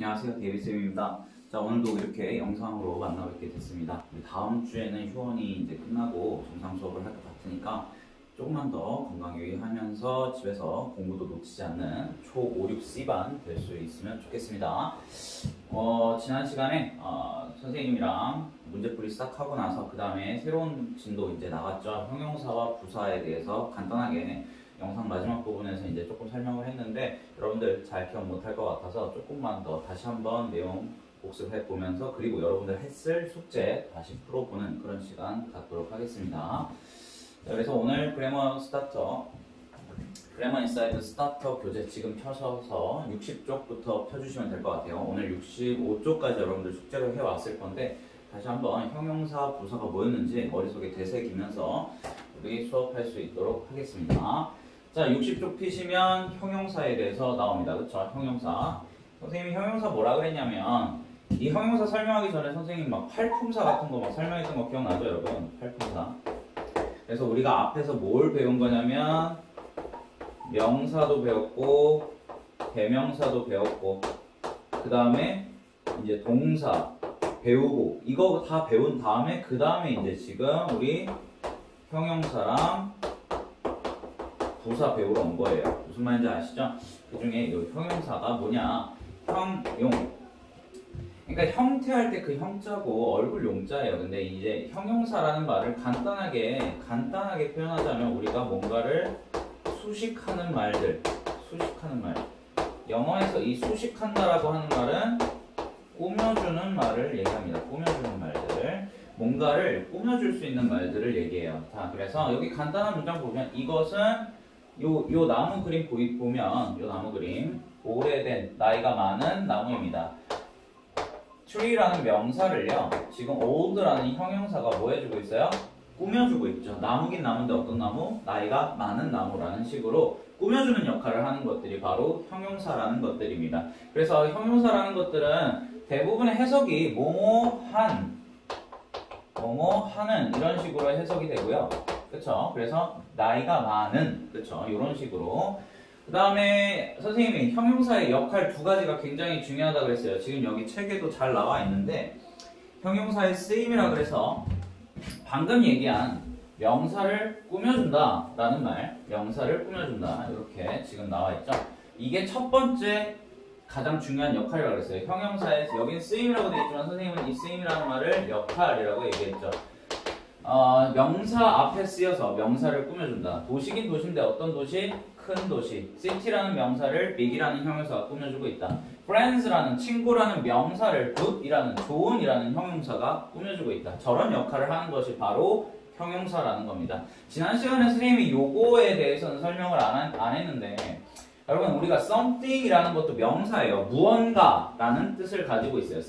안녕하세요, 데이비쌤입니다. 자, 오늘도 이렇게 영상으로 만나 뵙게 됐습니다. 우리 다음 주에는 휴원이 이제 끝나고 정상 수업을 할 것 같으니까 조금만 더 건강 유의하면서 집에서 공부도 놓치지 않는 초 5, 6C반 될 수 있으면 좋겠습니다. 지난 시간에 선생님이랑 문제풀이 시작하고 나서 그 다음에 새로운 진도 이제 나갔죠. 형용사와 부사에 대해서 간단하게 영상 마지막 부분에서 이제 조금 설명을 했는데 여러분들 잘 기억 못할 것 같아서 조금만 더 다시 한번 내용 복습해 보면서 그리고 여러분들 했을 숙제 다시 풀어보는 그런 시간 갖도록 하겠습니다. 자, 그래서 오늘 그래머 인사이드 스타터 교재 지금 펴셔서 60쪽부터 펴주시면 될 것 같아요. 오늘 65쪽까지 여러분들 숙제를 해왔을 건데 다시 한번 형용사, 부사가 뭐였는지 머릿속에 되새기면서 우리 수업할 수 있도록 하겠습니다. 자, 60쪽 피시면 형용사에 대해서 나옵니다. 그쵸? 형용사. 선생님이 형용사 뭐라 그랬냐면 이 형용사 설명하기 전에 선생님 막 팔품사 같은 거 막 설명했던 거 기억나죠, 여러분? 팔품사. 그래서 우리가 앞에서 뭘 배운 거냐면 명사도 배웠고 대명사도 배웠고 그 다음에 이제 동사 배우고 이거 다 배운 다음에 그 다음에 이제 지금 우리 형용사랑 부사 배우러 온 거예요. 무슨 말인지 아시죠? 그 중에 이 형용사가 뭐냐? 형용. 그러니까 형태할 때 그 형자고 얼굴 용자예요. 근데 이제 형용사라는 말을 간단하게 표현하자면 우리가 뭔가를 수식하는 말들. 영어에서 이 수식한다라고 하는 말은 꾸며주는 말을 얘기합니다. 꾸며주는 말들. 뭔가를 꾸며줄 수 있는 말들을 얘기해요. 자, 그래서 여기 간단한 문장 보면 이것은 요 나무 그림 보면 요 나무 그림 오래된 나이가 많은 나무입니다. tree라는 명사를요 지금 old라는 형용사가 뭐 해주고 있어요? 꾸며주고 있죠. 나무긴 나무인데 어떤 나무? 나이가 많은 나무라는 식으로 꾸며주는 역할을 하는 것들이 바로 형용사라는 것들입니다. 그래서 형용사라는 것들은 대부분의 해석이 뭐뭐한 뭐뭐하는 이런 식으로 해석이 되고요. 그쵸? 그래서 나이가 많은 그쵸? 이런 식으로 그 다음에 선생님이 형용사의 역할 두 가지가 굉장히 중요하다고 그랬어요. 지금 여기 책에도 잘 나와 있는데 형용사의 쓰임이라 그래서 방금 얘기한 명사를 꾸며준다 라는 말 명사를 꾸며준다 이렇게 지금 나와 있죠. 이게 첫 번째 가장 중요한 역할이라고 그랬어요. 형용사에 여기는 쓰임이라고 되어 있지만 선생님은 이 쓰임이라는 말을 역할이라고 얘기했죠. 명사 앞에 쓰여서 명사를 꾸며준다. 도시긴 도시인데 어떤 도시? 큰 도시. city라는 명사를 big이라는 형용사가 꾸며주고 있다. friends라는 친구라는 명사를 good이라는 좋은이라는 형용사가 꾸며주고 있다. 저런 역할을 하는 것이 바로 형용사라는 겁니다. 지난 시간에 선생님이 요거에 대해서는 설명을 안 했는데 여러분 우리가 something이라는 것도 명사예요. 무언가라는 뜻을 가지고 있어요.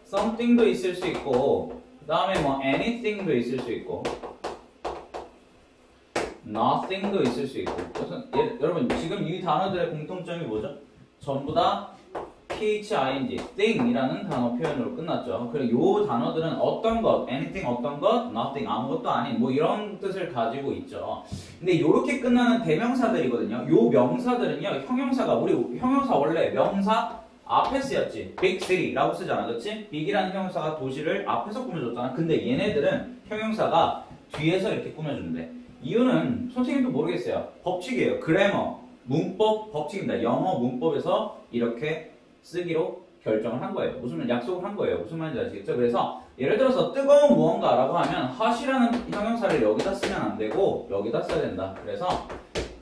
something도 있을 수 있고 그 다음에 뭐 anything도 있을 수 있고 nothing도 있을 수 있고 그래서 여러분 지금 이 단어들의 공통점이 뭐죠? 전부 다 thing, thing이라는 단어 표현으로 끝났죠. 그리고 이 단어들은 어떤 것, anything 어떤 것, nothing 아무것도 아닌 뭐 이런 뜻을 가지고 있죠. 근데 이렇게 끝나는 대명사들이거든요. 요 명사들은요 형용사가 우리 형용사 원래 명사 앞에 쓰였지. big city라고 쓰잖아. 그렇지? big이라는 형용사가 도시를 앞에서 꾸며줬잖아. 근데 얘네들은 형용사가 뒤에서 이렇게 꾸며준대. 이유는 선생님도 모르겠어요. 법칙이에요. 그래머, 문법 법칙입니다. 영어 문법에서 이렇게 쓰기로 결정을 한 거예요. 무슨 약속을 한 거예요. 무슨 말인지 아시겠죠? 그래서 예를 들어서 뜨거운 무언가라고 하면 hot이라는 형용사를 여기다 쓰면 안 되고 여기다 써야 된다. 그래서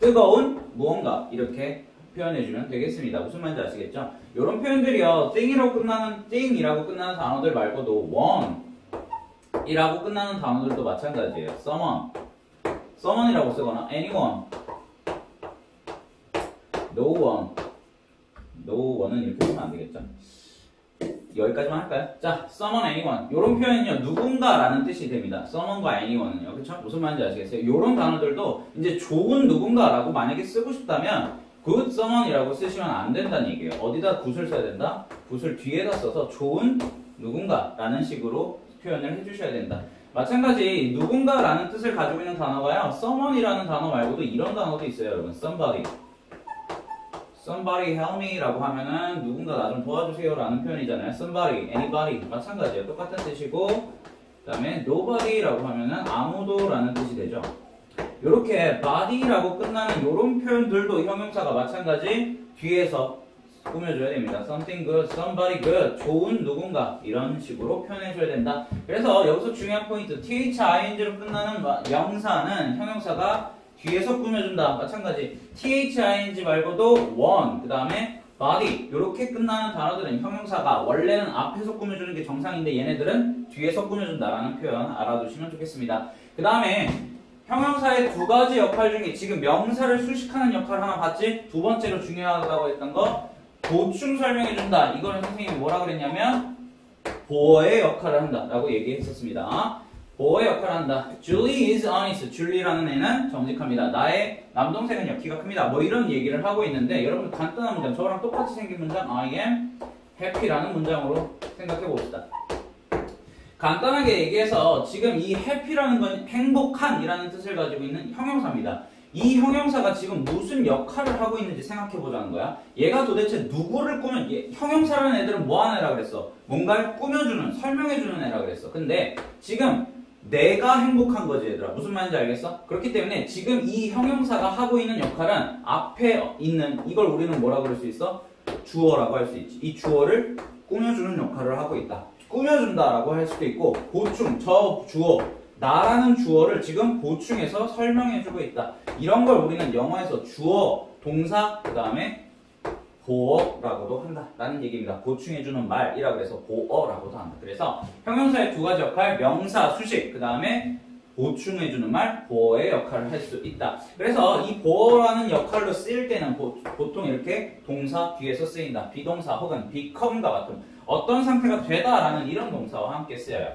뜨거운 무언가 이렇게 표현해주면 되겠습니다. 무슨 말인지 아시겠죠? 이런 표현들이요. thing이라고 끝나는 단어들 말고도 one이라고 끝나는 단어들도 마찬가지예요. someone이라고 쓰거나 anyone, no one은 이렇게 쓰면 안 되겠죠? 여기까지만 할까요? 자, someone, anyone 이런 표현은요 누군가라는 뜻이 됩니다. someone과 anyone은요, 그렇죠? 무슨 말인지 아시겠어요? 이런 단어들도 이제 좋은 누군가라고 만약에 쓰고 싶다면 good someone이라고 쓰시면 안 된다는 얘기예요. 어디다 굿을 써야 된다? 굿을 뒤에다 써서 좋은 누군가라는 식으로 표현을 해주셔야 된다. 마찬가지 누군가라는 뜻을 가지고 있는 단어가요. someone이라는 단어 말고도 이런 단어도 있어요, 여러분. somebody, somebody help me 라고 하면은 누군가 나 좀 도와주세요 라는 표현이잖아요. somebody, anybody 마찬가지예요. 똑같은 뜻이고 그 다음에 nobody 라고 하면은 아무도 라는 뜻이 되죠. 이렇게 body라고 끝나는 이런 표현들도 형용사가 마찬가지 뒤에서 꾸며줘야 됩니다. something good, somebody good, 좋은 누군가 이런 식으로 표현해줘야 된다. 그래서 여기서 중요한 포인트 thing로 끝나는 명사는 형용사가 뒤에서 꾸며준다. 마찬가지 thing 말고도 one, 그 다음에 body 이렇게 끝나는 단어들은 형용사가 원래는 앞에서 꾸며주는 게 정상인데 얘네들은 뒤에서 꾸며준다라는 표현 알아두시면 좋겠습니다. 그 다음에 형용사의 두 가지 역할 중에 지금 명사를 수식하는 역할 하나 봤지? 두 번째로 중요하다고 했던 거 보충 설명해준다. 이거는 선생님이 뭐라 그랬냐면 보어의 역할을 한다 라고 얘기했었습니다. 보어의 역할을 한다. Julie is honest. 줄리라는 애는 정직합니다. 나의 남동생은요 키가 큽니다. 뭐 이런 얘기를 하고 있는데 여러분 간단한 문장 저랑 똑같이 생긴 문장 I am happy라는 문장으로 생각해 봅시다. 간단하게 얘기해서 지금 이 happy라는 건 행복한이라는 뜻을 가지고 있는 형용사입니다. 이 형용사가 지금 무슨 역할을 하고 있는지 생각해 보자는 거야. 얘가 도대체 누구를 형용사라는 애들은 뭐 하는 애라 그랬어? 뭔가를 꾸며주는, 설명해주는 애라 그랬어. 근데 지금 내가 행복한 거지 얘들아. 무슨 말인지 알겠어? 그렇기 때문에 지금 이 형용사가 하고 있는 역할은 앞에 있는 이걸 우리는 뭐라 그럴 수 있어? 주어라고 할 수 있지. 이 주어를 꾸며주는 역할을 하고 있다. 꾸며준다라고 할 수도 있고 보충, 저 주어 나라는 주어를 지금 보충해서 설명해주고 있다. 이런 걸 우리는 영어에서 주어, 동사, 그 다음에 보어라고도 한다 라는 얘기입니다. 보충해주는 말이라고 해서 보어라고도 한다. 그래서 형용사의 두 가지 역할, 명사, 수식, 그 다음에 보충해주는 말, 보어의 역할을 할 수 있다. 그래서 이 보어라는 역할로 쓰일 때는 보통 이렇게 동사 뒤에서 쓰인다. 비동사 혹은 become과 같은 어떤 상태가 되다라는 이런 동사와 함께 쓰여요.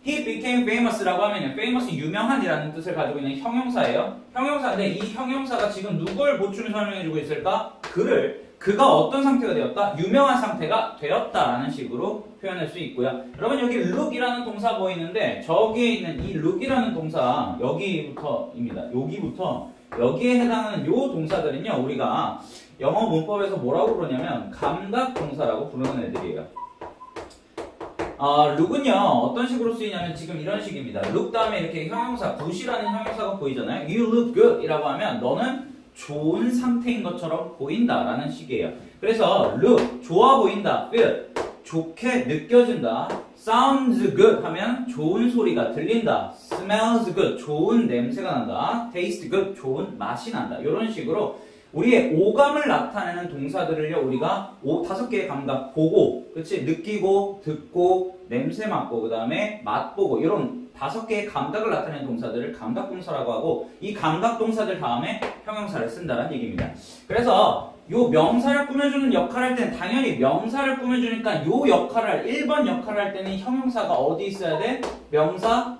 He became famous라고 하면 famous 유명한이라는 뜻을 가지고 있는 형용사예요. 형용사인데 이 형용사가 지금 누굴 보충 설명해주고 있을까? 그가 어떤 상태가 되었다? 유명한 상태가 되었다라는 식으로 표현할 수 있고요. 여러분 여기 look이라는 동사 보이는데 저기에 있는 이 look이라는 동사 여기부터입니다. 여기부터 여기에 해당하는 요 동사들은요 우리가 영어 문법에서 뭐라고 부르냐면 감각 동사라고 부르는 애들이에요. look은요 어떤 식으로 쓰이냐면 지금 이런 식입니다. look 다음에 이렇게 형용사 good이라는 형용사가 보이잖아요. You look good 이라고 하면 너는 좋은 상태인 것처럼 보인다 라는 식이에요. 그래서 look 좋아 보인다, feel 좋게 느껴진다, sounds good 하면 좋은 소리가 들린다, smells good 좋은 냄새가 난다, taste good 좋은 맛이 난다. 이런 식으로 우리의 오감을 나타내는 동사들을요 우리가 5개의 감각 보고, 그치? 느끼고, 듣고, 냄새 맡고, 그 다음에 맛보고 이런 5개의 감각을 나타내는 동사들을 감각동사라고 하고 이 감각동사들 다음에 형용사를 쓴다는 얘기입니다. 그래서 요 명사를 꾸며주는 역할을 할 때는 당연히 명사를 꾸며주니까 요 역할을 1번 역할을 할 때는 형용사가 어디 있어야 돼? 명사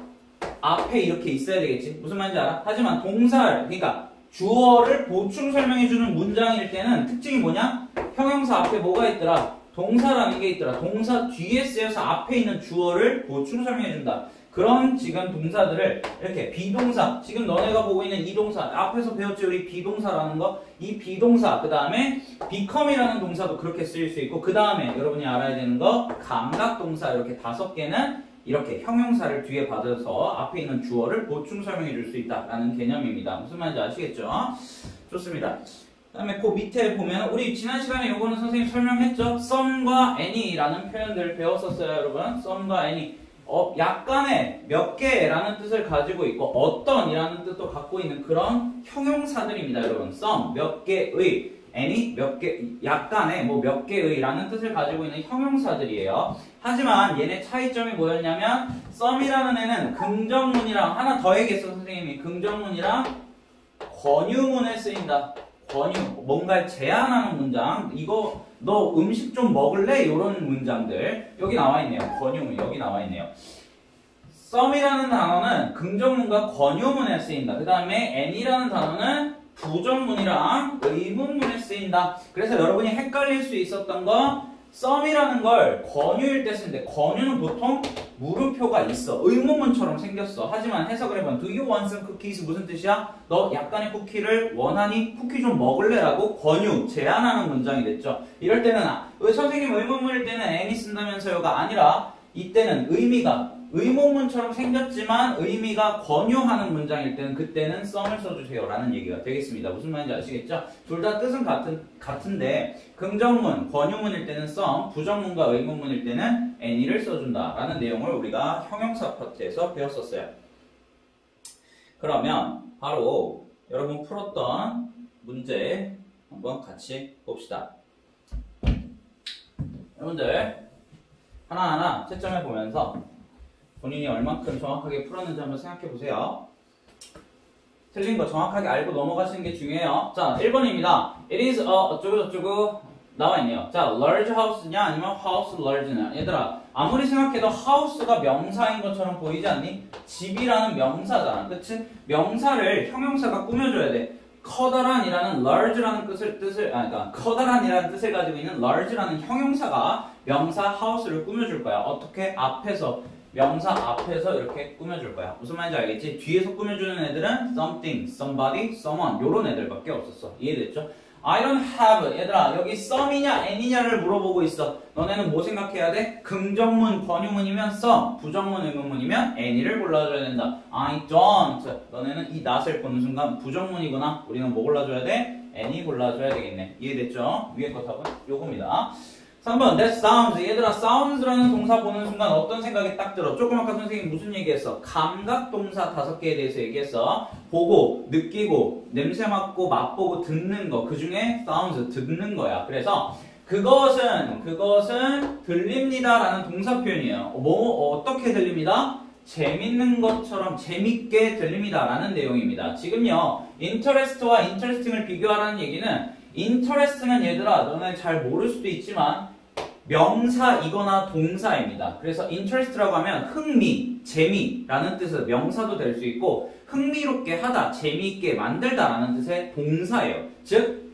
앞에 이렇게 있어야 되겠지. 무슨 말인지 알아? 하지만 동사를 그러니까 주어를 보충 설명해주는 문장일 때는 특징이 뭐냐? 형용사 앞에 뭐가 있더라? 동사라는 게 있더라. 동사 뒤에 쓰여서 앞에 있는 주어를 보충 설명해준다. 그런 지금 동사들을 이렇게 비동사, 지금 너네가 보고 있는 이 동사, 앞에서 배웠지 우리 비동사라는 거, 이 비동사, 그 다음에 become이라는 동사도 그렇게 쓰일 수 있고, 그 다음에 여러분이 알아야 되는 거 감각동사 이렇게 5개는 이렇게 형용사를 뒤에 받아서 앞에 있는 주어를 보충 설명해 줄 수 있다라는 개념입니다. 무슨 말인지 아시겠죠? 좋습니다. 그 다음에 그 밑에 보면 우리 지난 시간에 요거는 선생님 설명했죠? some과 any라는 표현들을 배웠었어요, 여러분. some과 any. 약간의 몇 개라는 뜻을 가지고 있고 어떤이라는 뜻도 갖고 있는 그런 형용사들입니다, 여러분. some 몇 개의, any 몇 개, 약간의 뭐 몇 개의라는 뜻을 가지고 있는 형용사들이에요. 하지만 얘네 차이점이 뭐였냐면 some이라는 애는 긍정문이랑 하나 더 얘기했어 선생님이. 긍정문이랑 권유문에 쓰인다. 권유, 뭔가를 제안하는 문장. 이거 너 음식 좀 먹을래? 이런 문장들 여기 나와 있네요. 권유문 여기 나와 있네요. some이라는 단어는 긍정문과 권유문에 쓰인다. 그 다음에 any라는 단어는 부정문이랑 의문문에 쓰인다. 그래서 여러분이 헷갈릴 수 있었던 거 some이라는 걸 권유일 때 쓰는데 권유는 보통 물음표가 있어. 의문문처럼 생겼어. 하지만 해석을 해보면 Do you want some cookies? 무슨 뜻이야? 너 약간의 쿠키를 원하니? 쿠키 좀 먹을래? 라고 권유, 제안하는 문장이 됐죠. 이럴 때는 왜 선생님 의문문일 때는 any 쓴다면서요가 아니라 이때는 의미가 의문문처럼 생겼지만 의미가 권유하는 문장일 때는 그때는 some을 써주세요 라는 얘기가 되겠습니다. 무슨 말인지 아시겠죠? 둘 다 뜻은 같은데 긍정문, 권유문일 때는 some, 부정문과 의문문일 때는 any를 써준다 라는 내용을 우리가 형용사 파트에서 배웠었어요. 그러면 바로 여러분 풀었던 문제 한번 같이 봅시다. 여러분들 하나하나 채점해 보면서 본인이 얼만큼 정확하게 풀었는지 한번 생각해 보세요. 틀린 거 정확하게 알고 넘어가시는 게 중요해요. 자, 1번입니다. It is a 어쩌고저쩌고 나와 있네요. 자, large house냐 아니면 house large냐. 얘들아, 아무리 생각해도 house가 명사인 것처럼 보이지 않니? 집이라는 명사잖아. 그치? 명사를 형용사가 꾸며줘야 돼. 커다란이라는 large라는 그러니까 커다란이라는 뜻을 가지고 있는 large라는 형용사가 명사 house를 꾸며줄 거야. 어떻게? 앞에서 명사 앞에서 이렇게 꾸며줄 거야. 무슨 말인지 알겠지? 뒤에서 꾸며주는 애들은 something, somebody, someone 요런 애들밖에 없었어. 이해됐죠? I don't have. 얘들아, 여기 some이냐 any냐를 물어보고 있어. 너네는 뭐 생각해야 돼? 긍정문, 권유문이면 some, 부정문, 의문문이면 any를 골라줘야 된다. I don't. 너네는 이 not을 보는 순간 부정문이구나. 우리는 뭐 골라줘야 돼? any 골라줘야 되겠네. 이해됐죠? 위에 거 답은 요겁니다. 3번 that sounds. 얘들아, sounds라는 동사 보는 순간 어떤 생각이 딱 들어? 조금 아까 선생님 무슨 얘기했어? 감각 동사 5개에 대해서 얘기했어. 보고, 느끼고, 냄새 맡고, 맛보고, 듣는 거. 그 중에 sounds, 듣는 거야. 그래서 그것은 들립니다 라는 동사 표현이에요. 어떻게 들립니다? 재밌는 것처럼 재밌게 들립니다 라는 내용입니다. 지금요, interest와 interesting을 비교하라는 얘기는 interest는 얘들아, 너네 잘 모를 수도 있지만 명사이거나 동사입니다. 그래서 interest라고 하면 흥미, 재미라는 뜻의 명사도 될 수 있고 흥미롭게 하다, 재미있게 만들다 라는 뜻의 동사예요. 즉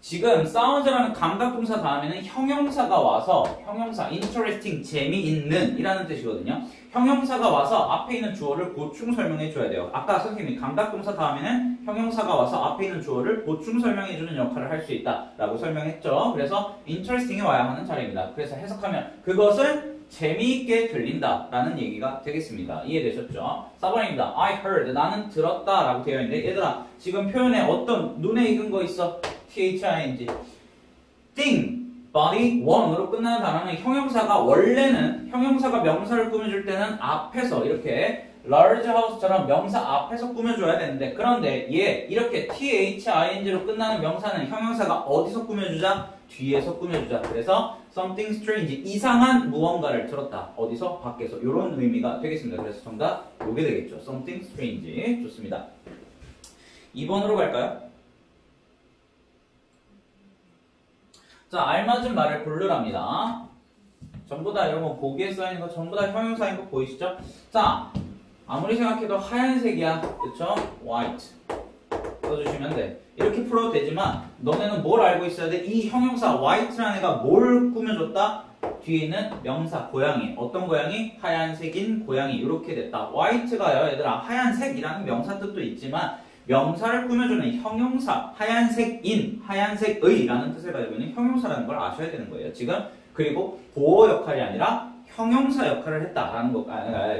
지금 sounds라는 감각동사 다음에는 형용사가 와서 형용사 interesting, 재미있는 이라는 뜻이거든요. 형용사가 와서 앞에 있는 주어를 보충 설명해 줘야 돼요. 아까 선생님이 감각동사 다음에는 형용사가 와서 앞에 있는 주어를 보충 설명해 주는 역할을 할 수 있다 라고 설명했죠. 그래서 interesting이 와야 하는 자리입니다. 그래서 해석하면 그것은 재미있게 들린다 라는 얘기가 되겠습니다. 이해되셨죠? 4번입니다. I heard. 나는 들었다 라고 되어 있는데 얘들아, 지금 표현에 어떤 눈에 익은 거 있어? thing, thing, body, one으로 끝나는 단어는 형용사가 원래는 형용사가 명사를 꾸며줄 때는 앞에서 이렇게 large house처럼 명사 앞에서 꾸며줘야 되는데 그런데 얘 이렇게 thing로 끝나는 명사는 형용사가 어디서 꾸며주자? 뒤에서 꾸며주자. 그래서 something strange, 이상한 무언가를 들었다. 어디서? 밖에서. 이런 의미가 되겠습니다. 그래서 정답 요게 되겠죠. something strange. 좋습니다. 2번으로 갈까요? 자, 알맞은 말을 고르랍니다. 전부 다 여러분 보기에 써있는 거 전부 다 형용사인 거 보이시죠? 자, 아무리 생각해도 하얀색이야. 그쵸? white 써주시면 돼. 이렇게 풀어도 되지만 너네는 뭘 알고 있어야 돼? 이 형용사 white라는 애가 뭘 꾸며줬다? 뒤에 있는 명사 고양이. 어떤 고양이? 하얀색인 고양이. 이렇게 됐다. white가요 얘들아, 하얀색이라는 명사 뜻도 있지만 명사를 꾸며주는 형용사, 하얀색인, 하얀색의 라는 뜻을 가지고 있는 형용사라는 걸 아셔야 되는 거예요. 지금 그리고 보어 역할이 아니라 형용사 역할을 했다라는 것,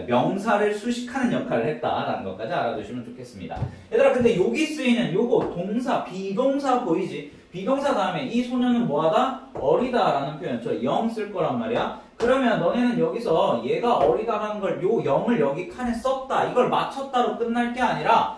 명사를 수식하는 역할을 했다라는 것까지 알아두시면 좋겠습니다. 얘들아, 근데 여기 쓰이는 요거 동사, 비동사 보이지? 비동사 다음에 이 소녀는 뭐하다? 어리다라는 표현, 저 영 쓸 거란 말이야. 그러면 너네는 여기서 얘가 어리다라는 걸 요 영을 여기 칸에 썼다, 이걸 맞췄다로 끝날 게 아니라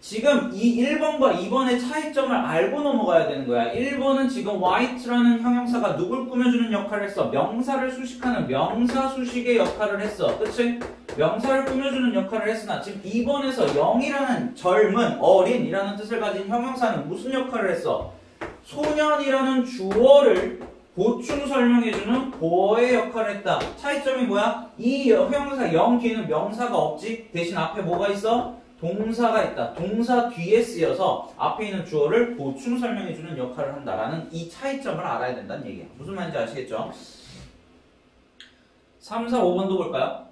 지금 이 1번과 2번의 차이점을 알고 넘어가야 되는 거야. 1번은 지금 white라는 형용사가 누굴 꾸며주는 역할을 했어? 명사를 수식하는 명사 수식의 역할을 했어. 그치? 명사를 꾸며주는 역할을 했으나 지금 2번에서 0이라는 젊은, 어린이라는 뜻을 가진 형용사는 무슨 역할을 했어? 소년이라는 주어를 보충 설명해주는 보어의 역할을 했다. 차이점이 뭐야? 이 형용사 0 뒤에는 명사가 없지? 대신 앞에 뭐가 있어? 동사가 있다. 동사 뒤에 쓰여서 앞에 있는 주어를 보충 설명해주는 역할을 한다라는 이 차이점을 알아야 된다는 얘기야. 무슨 말인지 아시겠죠? 3, 4, 5번도 볼까요?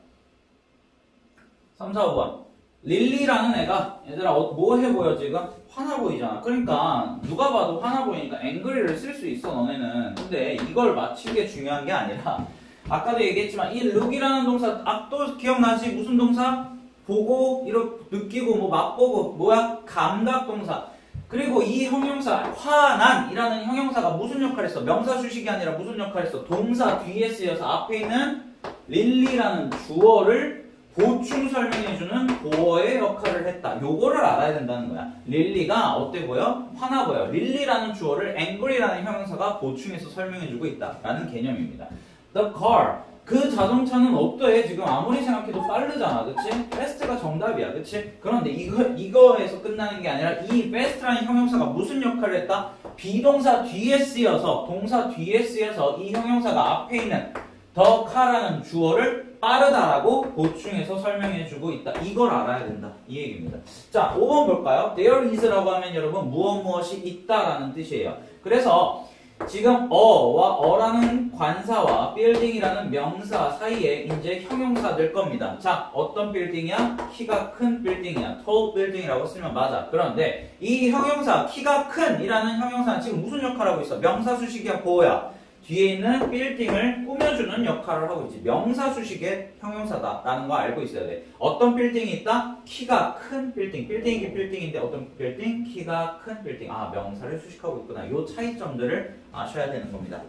3, 4, 5번. 릴리라는 애가 얘들아 뭐 해 보여 지금? 화나 보이잖아. 그러니까 누가 봐도 화나 보이니까 앵그리를 쓸 수 있어 너네는. 근데 이걸 맞추는 게 중요한 게 아니라 아까도 얘기했지만 이 look이라는 동사 또 기억나지? 무슨 동사? 보고 이렇게 느끼고 뭐 맛보고 뭐야? 감각 동사. 그리고 이 형용사 화난이라는 형용사가 무슨 역할을 했어? 명사 수식이 아니라 무슨 역할을 했어? 동사 뒤에 쓰여서 앞에 있는 릴리라는 주어를 보충 설명해주는 보어의 역할을 했다. 요거를 알아야 된다는 거야. 릴리가 어때 보여? 화나 보여. 릴리라는 주어를 angry라는 형용사가 보충해서 설명해주고 있다. 라는 개념입니다. The car. 그 자동차는 어떠해? 지금 아무리 생각해도 빠르잖아. 그치? fast가 정답이야. 그치? 그런데 이거에서 끝나는 게 아니라 이 fast라는 형용사가 무슨 역할을 했다? 비동사 뒤에 쓰여서, 동사 뒤에 쓰여서 이 형용사가 앞에 있는 the car라는 주어를 빠르다라고 보충해서 설명해주고 있다. 이걸 알아야 된다. 이 얘기입니다. 자, 5번 볼까요? There is라고 하면 여러분 무엇이 있다라는 뜻이에요. 그래서 지금 어와 어라는 관사와 building이라는 명사 사이에 이제 형용사 될 겁니다. 자, 어떤 빌딩이야? 키가 큰 빌딩이야. tall building이라고 쓰면 맞아. 그런데 이 형용사 키가 큰이라는 형용사는 지금 무슨 역할을 하고 있어? 명사 수식이야, 보호야. 뒤에 있는 빌딩을 꾸며주는 역할을 하고 있지. 명사 수식의 형용사다라는 거 알고 있어야 돼. 어떤 빌딩이 있다? 키가 큰 빌딩. 빌딩이긴 빌딩인데 어떤 빌딩? 키가 큰 빌딩. 아, 명사를 수식하고 있구나. 요 차이점들을 아셔야 되는 겁니다.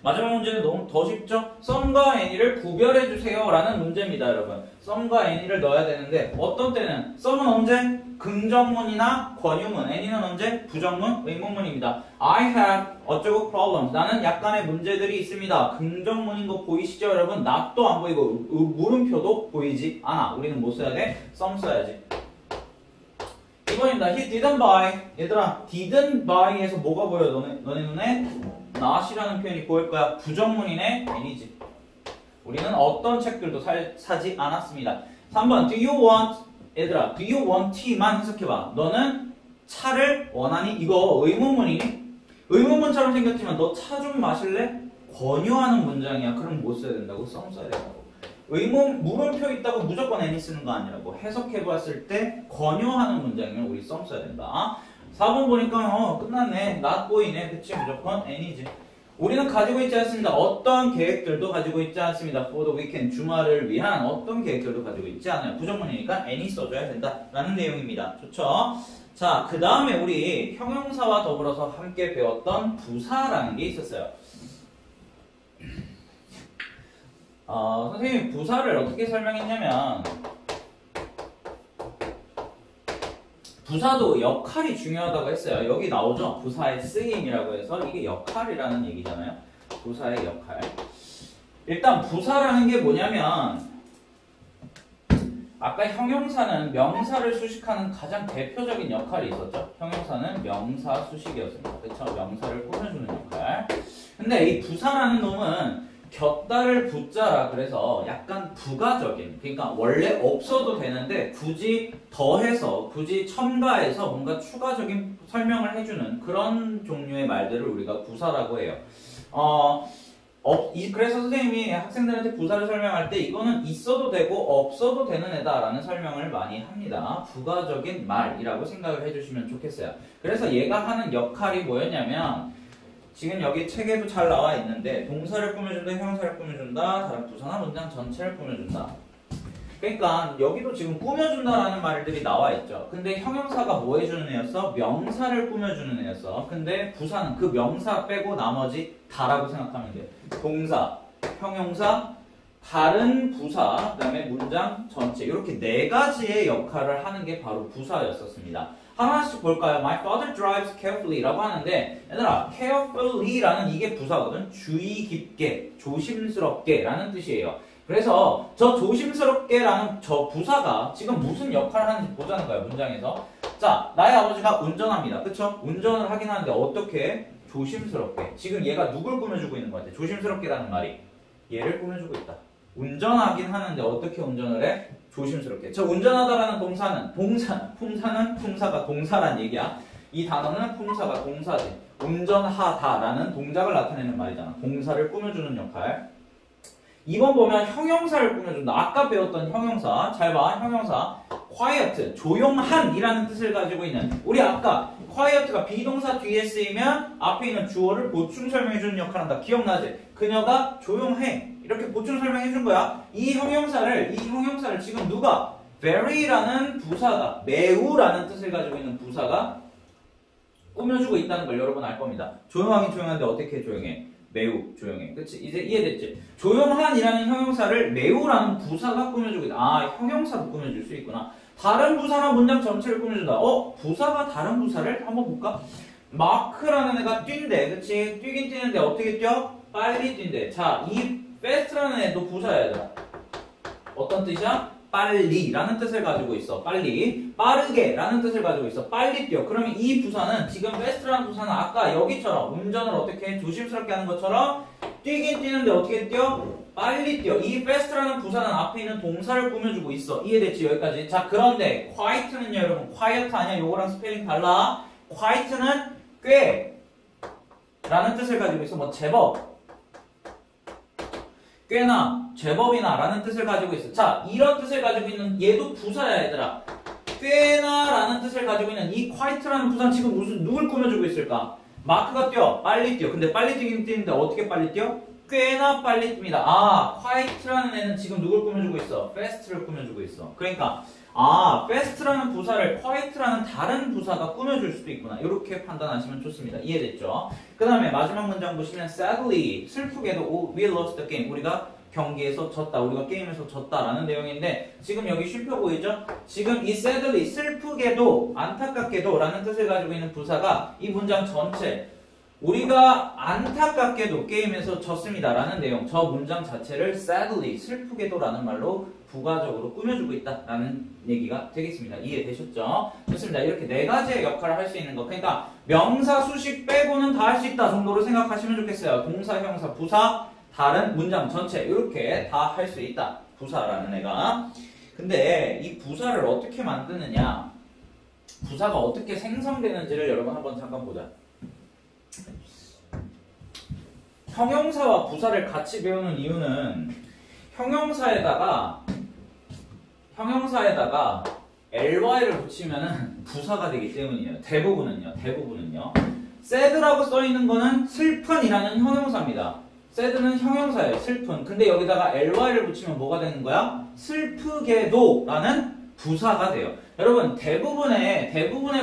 마지막 문제는 너무 더 쉽죠? 썸과 애니를 구별해주세요 라는 문제입니다, 여러분. 썸과 애니를 넣어야 되는데 어떤 때는 썸은 언제? 긍정문이나 권유문, 애니는 언제? 부정문, 의문문입니다. I have 어쩌고 problems. 나는 약간의 문제들이 있습니다. 긍정문인 거 보이시죠, 여러분? not도 안 보이고 물음표도 보이지 않아. 우리는 뭐 써야 돼? 썸 써야지. 2번입니다. He didn't buy. 얘들아, didn't buy에서 뭐가 보여? 너네 눈에? not이라는 표현이 보일 거야. 부정문이네? 애니지. 우리는 어떤 책들도 사지 않았습니다. 3번. Do you want? 얘들아, do you want tea만 해석해봐. 너는 차를 원하니? 이거 의문문이니? 의문문처럼 생겼지만 너 차 좀 마실래? 권유하는 문장이야. 그럼 뭐 써야 된다고? 썸 써야 된다고. 물음표 있다고 무조건 애니 쓰는 거 아니라고. 해석해봤을 때 권유하는 문장이면 우리 썸 써야 된다. 4번 보니까 끝났네. not 보이네. 그치? 무조건 애니지. 우리는 가지고 있지 않습니다. 어떤 계획들도 가지고 있지 않습니다. For the weekend, 주말을 위한 어떤 계획들도 가지고 있지 않아요. 부정문이니까 any 써줘야 된다라는 내용입니다. 좋죠? 자, 그 다음에 우리 형용사와 더불어서 함께 배웠던 부사라는 게 있었어요. 선생님이 부사를 어떻게 설명했냐면 부사도 역할이 중요하다고 했어요. 여기 나오죠? 부사의 쓰임이라고 해서 이게 역할이라는 얘기잖아요. 부사의 역할. 일단 부사라는 게 뭐냐면 아까 형용사는 명사를 수식하는 가장 대표적인 역할이 있었죠. 형용사는 명사 수식이었습니다. 그렇죠? 명사를 꾸며주는 역할. 근데 이 부사라는 놈은 곁다를 붙자라 그래서 약간 부가적인, 그러니까 원래 없어도 되는데 굳이 더해서 굳이 첨가해서 뭔가 추가적인 설명을 해주는 그런 종류의 말들을 우리가 부사라고 해요. 그래서 선생님이 학생들한테 부사를 설명할 때 이거는 있어도 되고 없어도 되는 애다라는 설명을 많이 합니다. 부가적인 말이라고 생각을 해주시면 좋겠어요. 그래서 얘가 하는 역할이 뭐였냐면 지금 여기 책에도 잘 나와 있는데 동사를 꾸며준다, 형용사를 꾸며준다, 다른 부사나 문장 전체를 꾸며준다. 그러니까 여기도 지금 꾸며준다라는 말들이 나와 있죠. 근데 형용사가 뭐 해주는 애였어? 명사를 꾸며주는 애였어. 근데 부사는 그 명사 빼고 나머지 다라고 생각하면 돼요. 동사, 형용사, 다른 부사, 그 다음에 문장 전체 이렇게 네 가지의 역할을 하는 게 바로 부사였었습니다. 하나씩 볼까요? My father drives carefully 라고 하는데 얘들아, carefully 라는 이게 부사거든. 주의 깊게, 조심스럽게 라는 뜻이에요. 그래서 저 조심스럽게 라는 저 부사가 지금 무슨 역할을 하는지 보자는 거예요. 문장에서. 자, 나의 아버지가 운전합니다. 그쵸? 운전을 하긴 하는데 어떻게? 조심스럽게. 지금 얘가 누굴 꾸며주고 있는 것 같아? 조심스럽게 라는 말이 얘를 꾸며주고 있다. 운전하긴 하는데 어떻게 운전을 해? 조심스럽게. 저 운전하다라는 품사가 동사란 얘기야. 이 단어는 품사가 동사지. 운전하다라는 동작을 나타내는 말이잖아. 동사를 꾸며주는 역할. 2번 보면 형용사를 꾸며준다. 아까 배웠던 형용사. 잘 봐. 형용사. quiet, 조용한 이라는 뜻을 가지고 있는. 우리 아까 quiet가 비동사 뒤에 쓰이면 앞에 있는 주어를 보충 설명해주는 역할을 한다. 기억나지? 그녀가 조용해. 이렇게 보충 설명해준 거야. 이 형용사를 지금 누가? very라는 부사가, 매우라는 뜻을 가지고 있는 부사가 꾸며주고 있다는 걸 여러분 알 겁니다. 조용하긴 조용한데 어떻게 조용해? 매우 조용해. 그치? 이제 이해됐지? 조용한이라는 형용사를 매우라는 부사가 꾸며주고 있다. 아, 형용사도 꾸며줄 수 있구나. 다른 부사가 문장 전체를 꾸며준다. 부사가 다른 부사를 한번 볼까? 마크라는 애가 뛴대. 그치? 뛰긴 뛰는데 어떻게 뛰어? 빨리 뛴대. 자, 이 fast라는 애도 부사야, 얘들아. 어떤 뜻이야? 빨리라는 뜻을 가지고 있어. 빨리. 빠르게라는 뜻을 가지고 있어. 빨리 뛰어. 그러면 이 부사는 지금 fast라는 부사는 아까 여기처럼 운전을 어떻게 조심스럽게 하는 것처럼 뛰긴 뛰는데 어떻게 뛰어? 빨리 뛰어. 이 fast라는 부사는 앞에 있는 동사를 꾸며주고 있어. 이해됐지? 여기까지. 자, 그런데 quiet는요, 여러분. quiet 아니야? 요거랑 스펠링 달라. quiet는 꽤 라는 뜻을 가지고 있어. 뭐 제법. 꽤나, 제법이나 라는 뜻을 가지고 있어. 자, 이런 뜻을 가지고 있는 얘도 부사야, 얘들아. 꽤나 라는 뜻을 가지고 있는 이 quiet라는 부사는 지금 누굴 꾸며주고 있을까? 마크가 뛰어. 빨리 뛰어. 근데 빨리 뛰긴 뛰는데 어떻게 빨리 뛰어? 꽤나 빨리 뜁니다. 아, quiet라는 애는 지금 누굴 꾸며주고 있어? fast를 꾸며주고 있어. 그러니까 fast라는 부사를 quiet라는 다른 부사가 꾸며줄 수도 있구나. 이렇게 판단하시면 좋습니다. 이해됐죠? 그 다음에 마지막 문장 보시면 sadly, 슬프게도 we lost the game. 우리가 경기에서 졌다. 우리가 게임에서 졌다라는 내용인데 지금 여기 쉼표 보이죠? 지금 이 sadly, 슬프게도, 안타깝게도 라는 뜻을 가지고 있는 부사가 이 문장 전체 우리가 안타깝게도 게임에서 졌습니다 라는 내용, 저 문장 자체를 sadly, 슬프게도 라는 말로 부가적으로 꾸며주고 있다 라는 얘기가 되겠습니다. 이해되셨죠? 좋습니다. 이렇게 네 가지의 역할을 할 수 있는 거. 그러니까 명사, 수식 빼고는 다 할 수 있다 정도로 생각하시면 좋겠어요. 동사, 형사, 부사, 다른 문장 전체 이렇게 다 할 수 있다. 부사라는 애가. 근데 이 부사를 어떻게 만드느냐, 부사가 어떻게 생성되는지를 여러분 한번 잠깐 보자. 형용사와 부사를 같이 배우는 이유는 형용사에다가 ly를 붙이면은 부사가 되기 때문이에요. 대부분은요. sad라고 써있는 거는 슬픈이라는 형용사입니다. sad는 형용사예요. 슬픈. 근데 여기다가 ly를 붙이면 뭐가 되는 거야? 슬프게도 라는 부사가 돼요. 여러분, 대부분의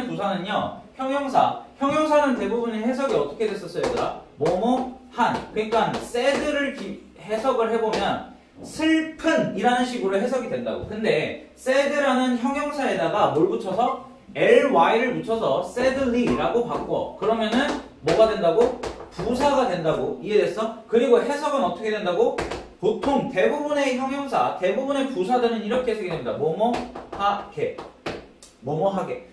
부사는요, 형용사는 대부분의 해석이 어떻게 됐었어요, 얘들아? 뭐뭐한. 그러니까 sad를 해석을 해보면 슬픈이라는 식으로 해석이 된다고. 근데 sad라는 형용사에다가 뭘 붙여서? ly를 붙여서 sadly라고 바꿔. 그러면은 뭐가 된다고? 부사가 된다고. 이해됐어? 그리고 해석은 어떻게 된다고? 보통 대부분의 형용사, 대부분의 부사들은 이렇게 해석이 됩니다. 뭐뭐하게.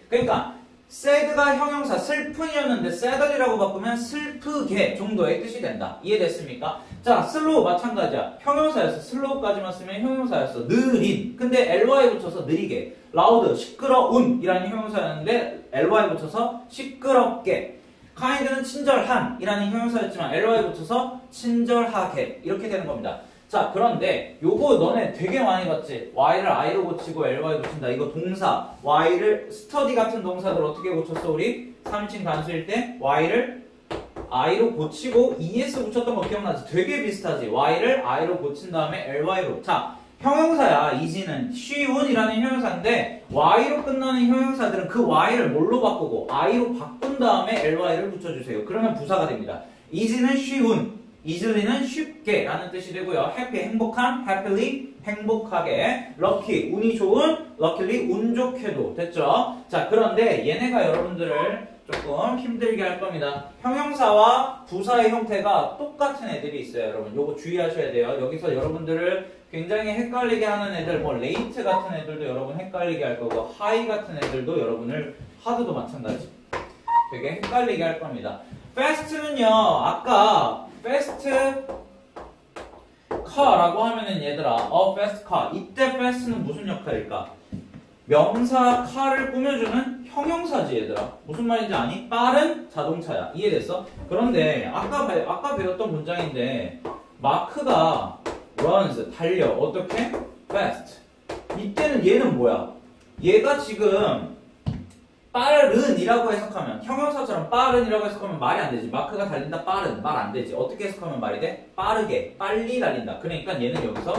그러니까 sad가 형용사, 슬픈이었는데 sadly라고 바꾸면 슬프게 정도의 뜻이 된다. 이해됐습니까? 자, slow 마찬가지야. 형용사였어. slow까지만 쓰면 형용사였어. 느린. 근데 ly 붙여서 느리게. loud, 시끄러운 이라는 형용사였는데 ly 붙여서 시끄럽게. kind는 친절한 이라는 형용사였지만 ly 붙여서 친절하게. 이렇게 되는 겁니다. 자, 그런데 요거 너네 되게 많이 봤지? y를 i로 고치고 ly 붙인다. 이거 동사. y를 study 같은 동사들 어떻게 고쳤어 우리? 3인칭 단수일 때 y를 i로 고치고 es 붙였던 거 기억나지? 되게 비슷하지? y를 i로 고친 다음에 ly로. 자, 형용사야. is는 쉬운이라는 형용사인데 y로 끝나는 형용사들은 그 y를 뭘로 바꾸고 i로 바꾼 다음에 ly를 붙여주세요. 그러면 부사가 됩니다. is는 쉬운, easily,는 쉽게 라는 뜻이 되고요. happy, 행복한, happily, 행복하게, lucky, 운이 좋은, luckily, 운 좋게도. 됐죠? 자, 그런데 얘네가 여러분들을 조금 힘들게 할 겁니다. 형용사와 부사의 형태가 똑같은 애들이 있어요. 여러분, 요거 주의하셔야 돼요. 여기서 여러분들을 굉장히 헷갈리게 하는 애들, 뭐 late 같은 애들도 여러분 헷갈리게 할 거고, high 같은 애들도 여러분을 하드도 마찬가지. 되게 헷갈리게 할 겁니다. fast는요, 아까 fast, car라고 하면은 얘들아 a fast car 이때 fast는 무슨 역할일까? 명사 car를 꾸며주는 형용사지 얘들아. 무슨 말인지 아니? 빠른 자동차야. 이해됐어? 그런데 아까 배웠던 문장인데 마크가 runs 달려 어떻게? fast. 이때는 얘는 뭐야? 얘가 지금 빠른이라고 해석하면 형용사처럼 빠른이라고 해석하면 말이 안 되지. 마크가 달린다 빠른 말 안 되지. 어떻게 해석하면 말이 돼? 빠르게 빨리 달린다. 그러니까 얘는 여기서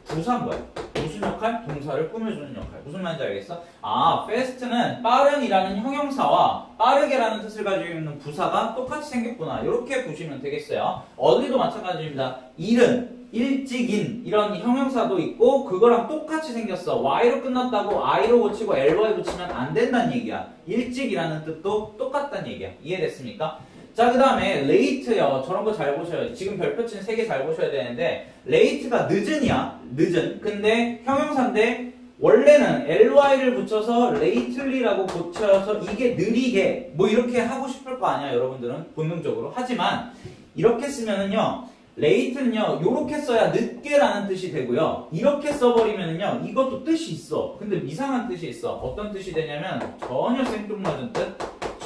부사인 거야. 무슨 역할? 동사를 꾸며주는 역할. 무슨 말인지 알겠어? 아, fast는 빠른이라는 형용사와 빠르게라는 뜻을 가지고 있는 부사가 똑같이 생겼구나. 이렇게 보시면 되겠어요. 어디도 마찬가지입니다. 일은 일찍인 이런 형용사도 있고 그거랑 똑같이 생겼어. y로 끝났다고 i로 고치고 ly 붙이면 안 된다는 얘기야. 일찍이라는 뜻도 똑같다는 얘기야. 이해됐습니까? 자, 그 다음에 late요. 저런 거 잘 보셔요. 지금 별표친 3개 잘 보셔야 되는데 late가 늦은이야. 늦은. 근데 형용사인데 원래는 ly를 붙여서 lately라고 고쳐서 이게 느리게 뭐 이렇게 하고 싶을 거 아니야. 여러분들은 본능적으로. 하지만 이렇게 쓰면은요. late는요. 요렇게 써야 늦게라는 뜻이 되고요. 이렇게 써버리면은요. 이것도 뜻이 있어. 근데 이상한 뜻이 있어. 어떤 뜻이 되냐면 전혀 생뚱맞은 뜻,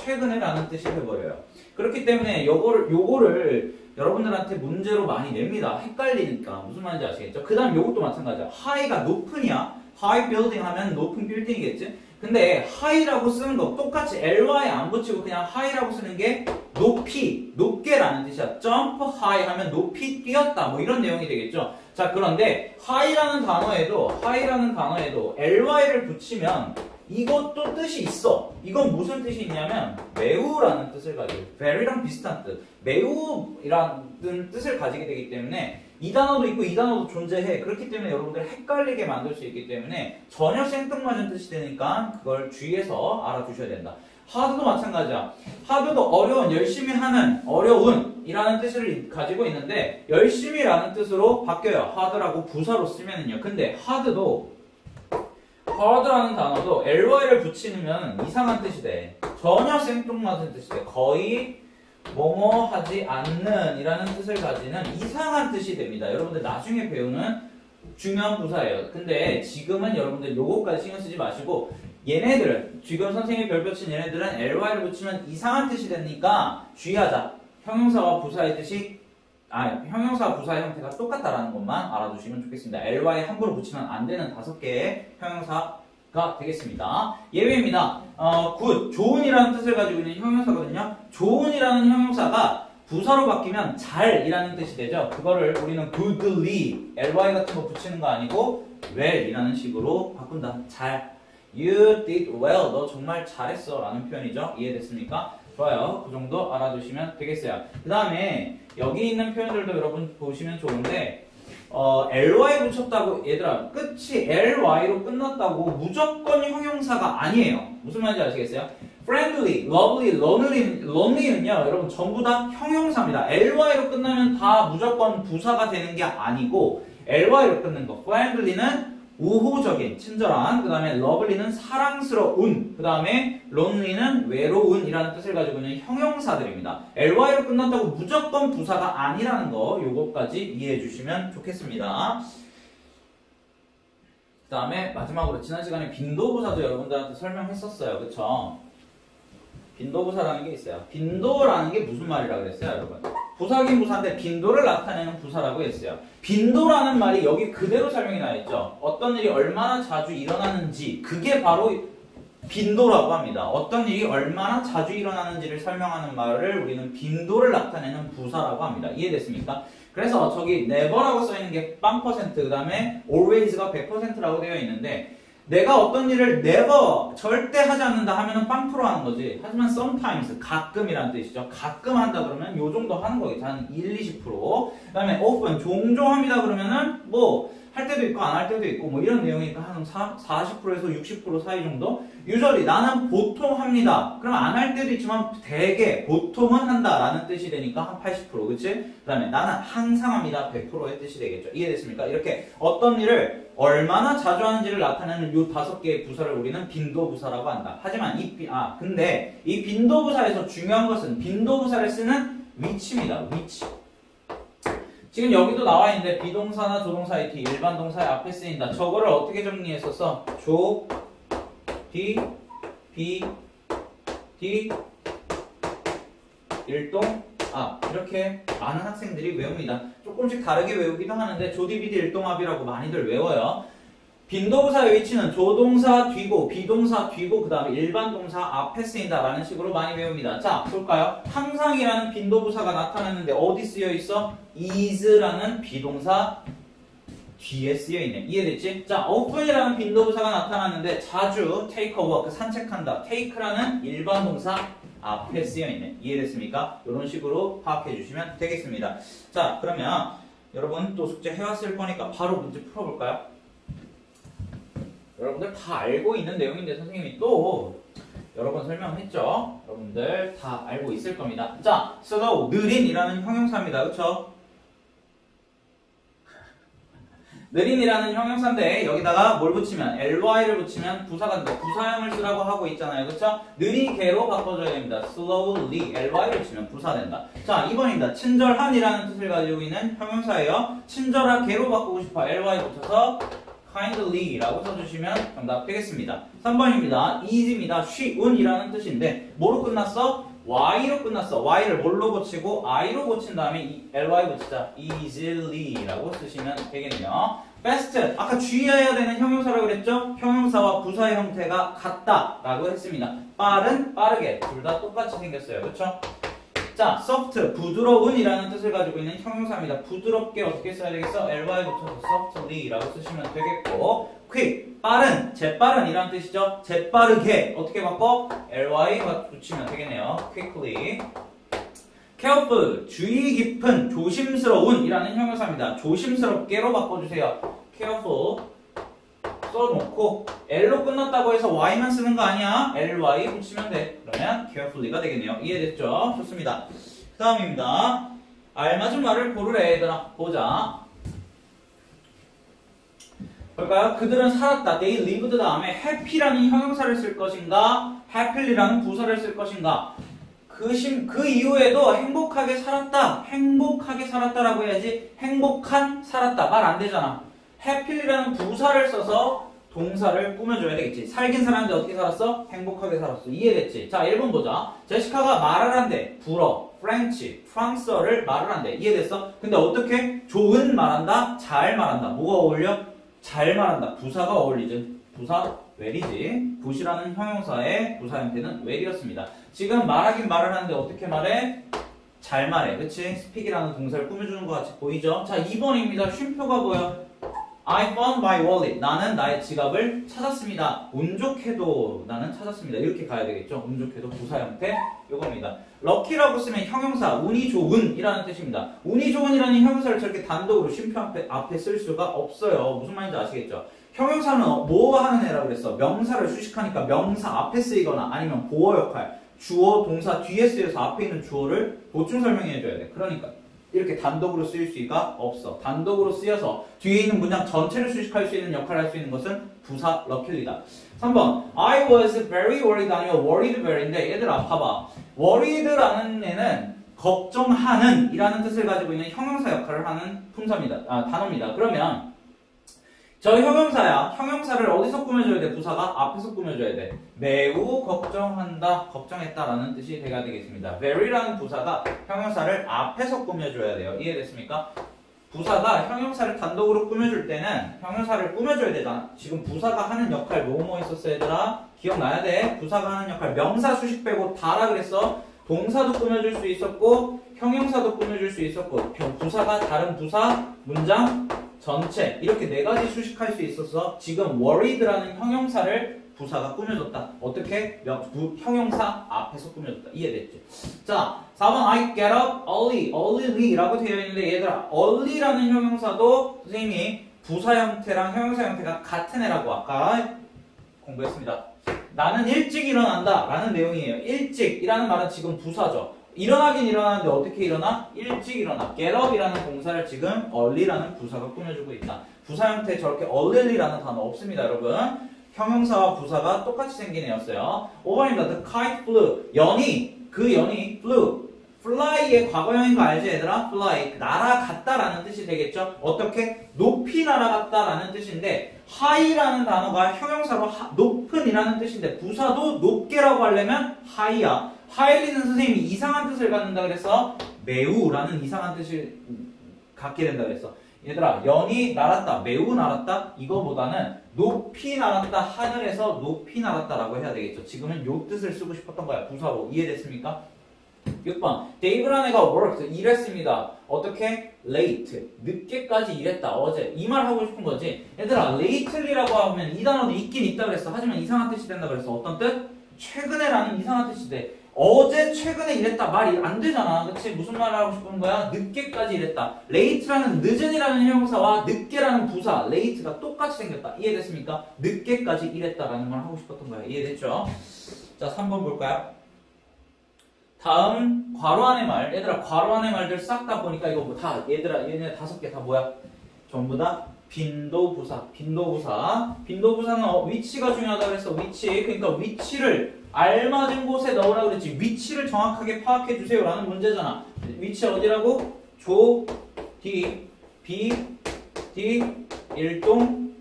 최근에 라는 뜻이 돼버려요. 그렇기 때문에 요거를 여러분들한테 문제로 많이 냅니다. 헷갈리니까. 무슨 말인지 아시겠죠? 그 다음 요것도 마찬가지야. high가 높은이야. high building 하면 높은 빌딩이겠지? 근데 high라고 쓰는 거 똑같이 ly 안 붙이고 그냥 high라고 쓰는 게 높이, 높게라는 뜻이야. jump high 하면 높이 뛰었다. 뭐 이런 내용이 되겠죠? 자, 그런데 high라는 단어에도 ly를 붙이면 이것도 뜻이 있어. 이건 무슨 뜻이 있냐면 매우라는 뜻을 가지고 very랑 비슷한 뜻, 매우라는 뜻을 가지게 되기 때문에 이 단어도 있고 이 단어도 존재해. 그렇기 때문에 여러분들 헷갈리게 만들 수 있기 때문에 전혀 생뚱맞은 뜻이 되니까 그걸 주의해서 알아두셔야 된다. hard도 마찬가지야. hard도 어려운, 열심히 하는, 어려운 이라는 뜻을 가지고 있는데 열심히라는 뜻으로 바뀌어요. hard라고 부사로 쓰면은요. 근데 hard라는 단어도 ly를 붙이면 이상한 뜻이 돼. 전혀 생뚱맞은 뜻이 돼. 거의 뭐뭐 하지 않는 이라는 뜻을 가지는 이상한 뜻이 됩니다. 여러분들 나중에 배우는 중요한 부사예요. 근데 지금은 여러분들 요거까지 신경 쓰지 마시고 얘네들은 지금 선생님이 별표 친 얘네들은 ly를 붙이면 이상한 뜻이 되니까 주의하자. 형용사와 부사의 뜻이 형용사와 부사의 형태가 똑같다라는 것만 알아두시면 좋겠습니다. ly 함부로 붙이면 안 되는 5개의 형용사가 되겠습니다. 예외입니다. good, 좋은이라는 뜻을 가지고 있는 형용사거든요. 좋은이라는 형용사가 부사로 바뀌면 잘이라는 뜻이 되죠. 그거를 우리는 goodly, ly 같은 거 붙이는 거 아니고 well이라는 식으로 바꾼다. 잘. You did well. 너 정말 잘했어. 라는 표현이죠. 이해됐습니까? 좋아요. 그 정도 알아두시면 되겠어요. 그 다음에 여기 있는 표현들도 여러분 보시면 좋은데 ly 붙였다고 얘들아 끝이 ly로 끝났다고 무조건 형용사가 아니에요. 무슨 말인지 아시겠어요? friendly, lovely, lonely는요 여러분 전부 다 형용사입니다. ly로 끝나면 다 무조건 부사가 되는 게 아니고 ly로 끊는 거. friendly는 우호적인, 친절한, 그 다음에 lovely는 사랑스러운, 그 다음에 lonely는 외로운 이라는 뜻을 가지고 있는 형용사들입니다. ly로 끝났다고 무조건 부사가 아니라는 거 요거까지 이해해 주시면 좋겠습니다. 그 다음에 마지막으로 지난 시간에 빈도부사도 여러분들한테 설명했었어요. 그쵸? 빈도부사라는 게 있어요. 빈도라는 게 무슨 말이라고 그랬어요, 여러분? 부사긴 부사인데 빈도를 나타내는 부사라고 했어요. 빈도라는 말이 여기 그대로 설명이 나 있죠. 어떤 일이 얼마나 자주 일어나는지 그게 바로 빈도라고 합니다. 어떤 일이 얼마나 자주 일어나는지를 설명하는 말을 우리는 빈도를 나타내는 부사라고 합니다. 이해됐습니까? 그래서 저기 never라고 써있는 게 0%, 그 다음에 always가 100%라고 되어 있는데 내가 어떤 일을 never, 절대 하지 않는다 하면은 0% 하는 거지. 하지만 sometimes, 가끔이라는 뜻이죠. 가끔 한다 그러면 요 정도 하는 거겠죠. 한 1, 20%. 그 다음에 often, 종종 합니다 그러면은 뭐 할 때도 있고 안 할 때도 있고 뭐 이런 내용이니까 한 40%에서 60% 사이 정도. usually, 나는 보통 합니다. 그럼 안 할 때도 있지만 대개, 보통은 한다 라는 뜻이 되니까 한 80%, 그치? 그 다음에 나는 항상 합니다. 100%의 뜻이 되겠죠. 이해됐습니까? 이렇게 어떤 일을 얼마나 자주 하는지를 나타내는 요 5개의 부사를 우리는 빈도부사라고 한다. 하지만 근데 이 빈도부사에서 중요한 것은 빈도부사를 쓰는 위치입니다. 위치. 지금 여기도 나와 있는데 비동사나 조동사의 D, 일반 동사의 앞에 쓰인다. 저거를 어떻게 정리했었어? 조, D, B, D, 일동, 앞. 이렇게 많은 학생들이 외웁니다. 조금씩 다르게 외우기도 하는데 조디비디 일동합이라고 많이들 외워요. 빈도부사의 위치는 조동사 뒤고 비동사 뒤고 그 다음에 일반 동사 앞에 쓰인다 라는 식으로 많이 외웁니다. 자, 볼까요? 항상이라는 빈도부사가 나타났는데 어디 쓰여 있어? is라는 비동사 뒤에 쓰여 있네. 이해됐지? 자, often이라는 빈도부사가 나타났는데 자주 take a walk, 산책한다. take라는 일반 동사 앞에 쓰여 있네. 이해됐습니까? 이런 식으로 파악해 주시면 되겠습니다. 자, 그러면 여러분 또 숙제 해왔을 거니까 바로 문제 풀어볼까요? 여러분들 다 알고 있는 내용인데 선생님이 또 여러 번 설명했죠? 여러분들 다 알고 있을 겁니다. 자, slow, 느린이라는 형용사입니다. 그쵸? 느린이라는 형용사인데 여기다가 뭘 붙이면 ly를 붙이면 부사가 된다. 부사형을 쓰라고 하고 있잖아요. 그쵸? 느리게로 바꿔줘야 됩니다. slowly, ly를 붙이면 부사 된다. 자, 2번입니다. 친절한이라는 뜻을 가지고 있는 형용사예요. 친절하게로 바꾸고 싶어. ly 붙여서 kindly라고 써주시면 정답 되겠습니다. 3번입니다. easy입니다. 쉬운이라는 뜻인데 뭐로 끝났어? y로 끝났어. y를 뭘로 고치고 i로 고친 다음에 ly 붙이자. easily라고 쓰시면 되겠네요. fast, 아까 주의해야 되는 형용사라고 그랬죠? 형용사와 부사의 형태가 같다라고 했습니다. 빠른, 빠르게 둘 다 똑같이 생겼어요. 그렇죠? 자, soft, 부드러운이라는 뜻을 가지고 있는 형용사입니다. 부드럽게 어떻게 써야 되겠어? ly 붙여서 softly라고 쓰시면 되겠고, quick, 빠른, 재빠른이라는 뜻이죠. 재빠르게 어떻게 바꿔? ly 붙이면 되겠네요. quickly. careful, 주의 깊은, 조심스러운이라는 형용사입니다. 조심스럽게로 바꿔주세요. careful 써놓고 L로 끝났다고 해서 Y만 쓰는 거 아니야? ly 붙이면 돼. 그러면 carefully가 되겠네요. 이해됐죠? 좋습니다. 그 다음입니다. 알맞은 말을 고르래 얘들아. 보자. 볼까요? 그들은 살았다. They lived 다음에 happy라는 형용사를 쓸 것인가? happy라는 부사를 쓸 것인가? 그 이후에도 행복하게 살았다. 행복하게 살았다라고 해야지 행복한 살았다. 말 안 되잖아. happy라는 부사를 써서 동사를 꾸며줘야 되겠지. 살긴 살았는데 어떻게 살았어? 행복하게 살았어. 이해됐지? 자, 1번 보자. 제시카가 말을 한대. 불어, 프렌치, 프랑스어를 말을 한대. 이해됐어? 근데 어떻게? 좋은 말한다? 잘 말한다. 뭐가 어울려? 잘 말한다. 부사가 어울리지. 부사 well이지. 굿이라는 형용사의 부사 형태는 well이었습니다. 지금 말하긴 말을 하는데 어떻게 말해? 잘 말해. 그치? speak이라는 동사를 꾸며주는 것 같이 보이죠? 자, 2번입니다. 쉼표가 뭐야? I found my wallet. 나는 나의 지갑을 찾았습니다. 운 좋게도 나는 찾았습니다. 이렇게 가야 되겠죠? 운 좋게도 부사 형태 요겁니다. lucky라고 쓰면 형용사 운이 좋은이라는 뜻입니다. 운이 좋은이라는 형용사를 저렇게 단독으로 쉼표 앞에 쓸 수가 없어요. 무슨 말인지 아시겠죠? 형용사는 뭐 하는 애라고 그랬어? 명사를 수식하니까 명사 앞에 쓰이거나 아니면 보어 역할, 주어, 동사 뒤에 쓰여서 앞에 있는 주어를 보충 설명해줘야 돼. 그러니까 이렇게 단독으로 쓰일 수가 없어. 단독으로 쓰여서 뒤에 있는 문장 전체를 수식할 수 있는 역할을 할 수 있는 것은 부사 lucky이다. 3번 I was very worried 아니면 worried very인데 얘들아 봐봐. worried라는 애는 걱정하는 이라는 뜻을 가지고 있는 형용사 역할을 하는 단어입니다. 그러면 저 형용사야. 형용사를 어디서 꾸며줘야 돼? 부사가 앞에서 꾸며줘야 돼. 매우 걱정한다, 걱정했다라는 뜻이 돼야 되겠습니다. very라는 부사가 형용사를 앞에서 꾸며줘야 돼요. 이해됐습니까? 부사가 형용사를 단독으로 꾸며줄 때는 형용사를 꾸며줘야 되잖아. 지금 부사가 하는 역할 뭐뭐 있었어 얘들아? 기억나야 돼. 부사가 하는 역할 명사 수식 빼고 다라 그랬어. 동사도 꾸며줄 수 있었고 형용사도 꾸며줄 수 있었고 부사가 다른 부사, 문장, 전체 이렇게 네 가지 수식할 수 있어서 지금 worried라는 형용사를 부사가 꾸며줬다. 어떻게? 형용사 앞에서 꾸며줬다. 이해됐지? 자, 4번 I get up early라고 되어 있는데 얘들아 early라는 형용사도 선생님이 부사 형태랑 형용사 형태가 같은 애라고 아까 공부했습니다. 나는 일찍 일어난다 라는 내용이에요. 일찍이라는 말은 지금 부사죠. 일어나긴 일어나는데 어떻게 일어나? 일찍 일어나. get up이라는 동사를 지금 early라는 부사가 꾸며주고 있다. 부사 형태에 저렇게 early라는 단어 없습니다, 여러분. 형용사와 부사가 똑같이 생긴 애였어요. 5번입니다. The kite flew. 그 연이 flew. fly fly의 과거형인 거 알지 얘들아? fly 날아갔다라는 뜻이 되겠죠. 어떻게? 높이 날아갔다라는 뜻인데 high라는 단어가 형용사로 높은이라는 뜻인데 부사도 높게라고 하려면 high야. high리는 선생님이 이상한 뜻을 갖는다 그래서 매우라는 이상한 뜻을 갖게 된다 그랬어. 얘들아 연이 날았다 매우 날았다 이거보다는 높이 날았다 하늘에서 높이 날았다라고 해야 되겠죠. 지금은 요 뜻을 쓰고 싶었던 거야 부사로. 이해됐습니까? 6번 데이브라는 애가 worked 일했습니다. 어떻게? late 늦게까지 일했다 어제 이 말 하고 싶은 거지. 얘들아 lately라고 하면 이 단어도 있긴 있다 그랬어. 하지만 이상한 뜻이 된다 그랬어. 어떤 뜻? 최근에라는 이상한 뜻이 돼. 어제 최근에 일했다 말이 안 되잖아. 그치? 무슨 말을 하고 싶은 거야? 늦게까지 일했다. late라는 늦은이라는 형용사와 늦게라는 부사 late가 똑같이 생겼다. 이해됐습니까? 늦게까지 일했다라는 걸 하고 싶었던 거야. 이해됐죠? 자 3번 볼까요? 다음 괄호 안의 말. 얘들아 괄호 안의 말들 싹 다 보니까 이거 뭐 다 얘들아 얘네 5개 다 뭐야? 전부 다 빈도부사. 빈도부사는 위치가 중요하다 그래서 위치. 그러니까 위치를 알맞은 곳에 넣으라 그랬지. 위치를 정확하게 파악해 주세요라는 문제잖아. 위치 어디라고? 조, 디, 비, 디,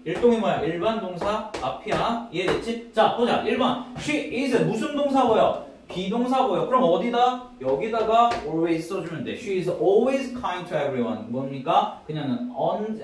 일동이 뭐야? 일반 동사 앞이야. 이해됐지? 자 보자. 1번 She is 무슨 동사 보여? 비동사 보여. 그럼 어디다? 여기다가 always 써주면 돼. She is always kind to everyone. 뭡니까? 그녀는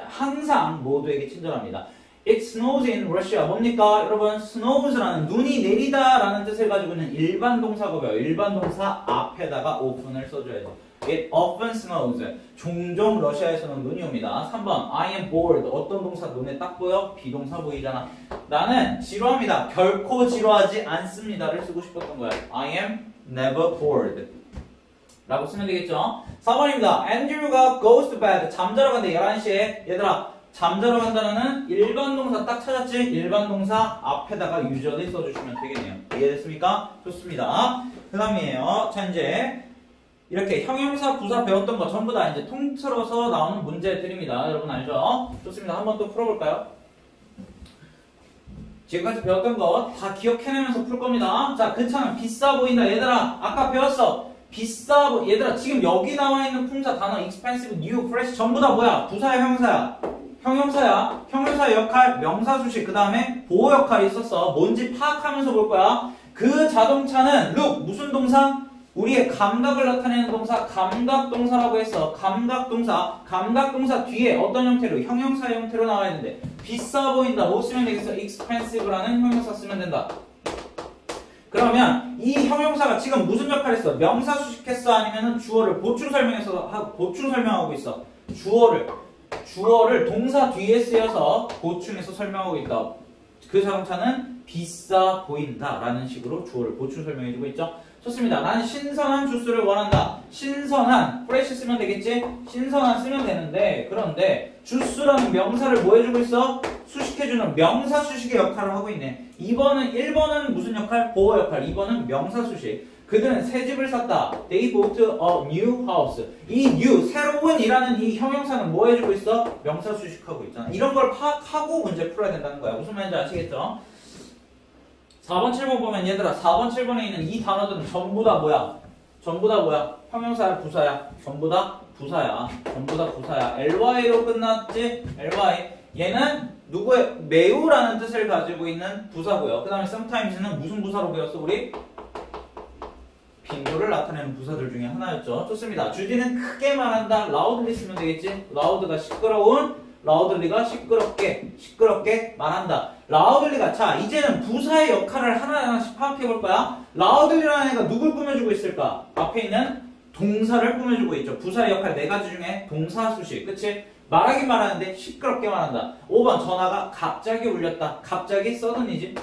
항상 모두에게 친절합니다. It snows in Russia. 뭡니까? 여러분 snows라는 눈이 내리다라는 뜻을 가지고 있는 일반 동사고요. 일반 동사 앞에다가 often을 써줘야죠. It often snows. 종종 러시아에서는 눈이 옵니다. 3번 I am bored. 어떤 동사 눈에 딱 보여? 비동사 보이잖아. 나는 지루합니다. 결코 지루하지 않습니다를 쓰고 싶었던 거야. I am never bored 라고 쓰면 되겠죠. 4번입니다. Andrew가 goes to bed. 잠자러 간대 11시에. 얘들아 잠자러 간다는 일반 동사 딱 찾았지? 일반 동사 앞에다가 usually 써주시면 되겠네요. 이해됐습니까? 좋습니다. 그 다음이에요. 자 이제 이렇게 형용사, 부사 배웠던 거 전부 다 이제 통틀어서 나오는 문제들입니다. 여러분 알죠? 좋습니다. 한번 또 풀어볼까요? 지금까지 배웠던 거 다 기억해내면서 풀 겁니다. 자, 그 차는 비싸 보인다. 얘들아, 아까 배웠어. 얘들아, 지금 여기 나와 있는 품사 단어 expensive, new, fresh 전부 다 뭐야? 부사야, 형용사야? 형용사야. 형용사의 역할, 명사수식, 그 다음에 보호 역할이 있었어. 뭔지 파악하면서 볼 거야. 그 자동차는 look, 무슨 동사? 우리의 감각을 나타내는 동사 감각동사라고 했어. 감각동사 뒤에 어떤 형태로? 형용사의 형태로 나와야 되는데 비싸 보인다. 뭐 쓰면 되겠어? expensive라는 형용사 쓰면 된다. 그러면 이 형용사가 지금 무슨 역할을 했어? 명사 수식했어? 아니면 주어를 보충 설명하고 있어? 주어를 동사 뒤에 쓰여서 보충해서 설명하고 있다. 그 자동차는 비싸 보인다 라는 식으로 주어를 보충 설명해주고 있죠. 좋습니다. 난 신선한 주스를 원한다. 신선한, fresh 쓰면 되겠지? 신선한 쓰면 되는데, 그런데 주스라는 명사를 뭐 해주고 있어? 수식해주는 명사 수식의 역할을 하고 있네. 1번은 무슨 역할? 보호 역할. 2번은 명사 수식. 그들은 새 집을 샀다. They bought a new house. 이 new, 새로운이라는 이 형용사는 뭐 해주고 있어? 명사 수식하고 있잖아. 이런 걸 파악하고 문제 풀어야 된다는 거야. 무슨 말인지 아시겠죠? 4번, 7번 보면 얘들아 4번, 7번에 있는 이 단어들은 전부 다 뭐야? 형용사야, 부사야? 전부 다 부사야. ly로 끝났지? ly. 얘는 누구의? 매우라는 뜻을 가지고 있는 부사고요. 그 다음에 sometimes는 무슨 부사로 배웠어 우리? 빈도를 나타내는 부사들 중에 하나였죠. 좋습니다. 주디는 크게 말한다. loudly 쓰면 되겠지? loud가 시끄러운, loudly가 시끄럽게 말한다. loudly가, 자 이제는 부사의 역할을 하나하나씩 파악해 볼 거야. loudly라는 애가 누굴 꾸며주고 있을까? 앞에 있는 동사를 꾸며주고 있죠. 부사의 역할 4가지 중에 동사 수식, 그치? 말하긴 말하는데 시끄럽게 말한다. 5번 전화가 갑자기 울렸다. 갑자기 sudden이지?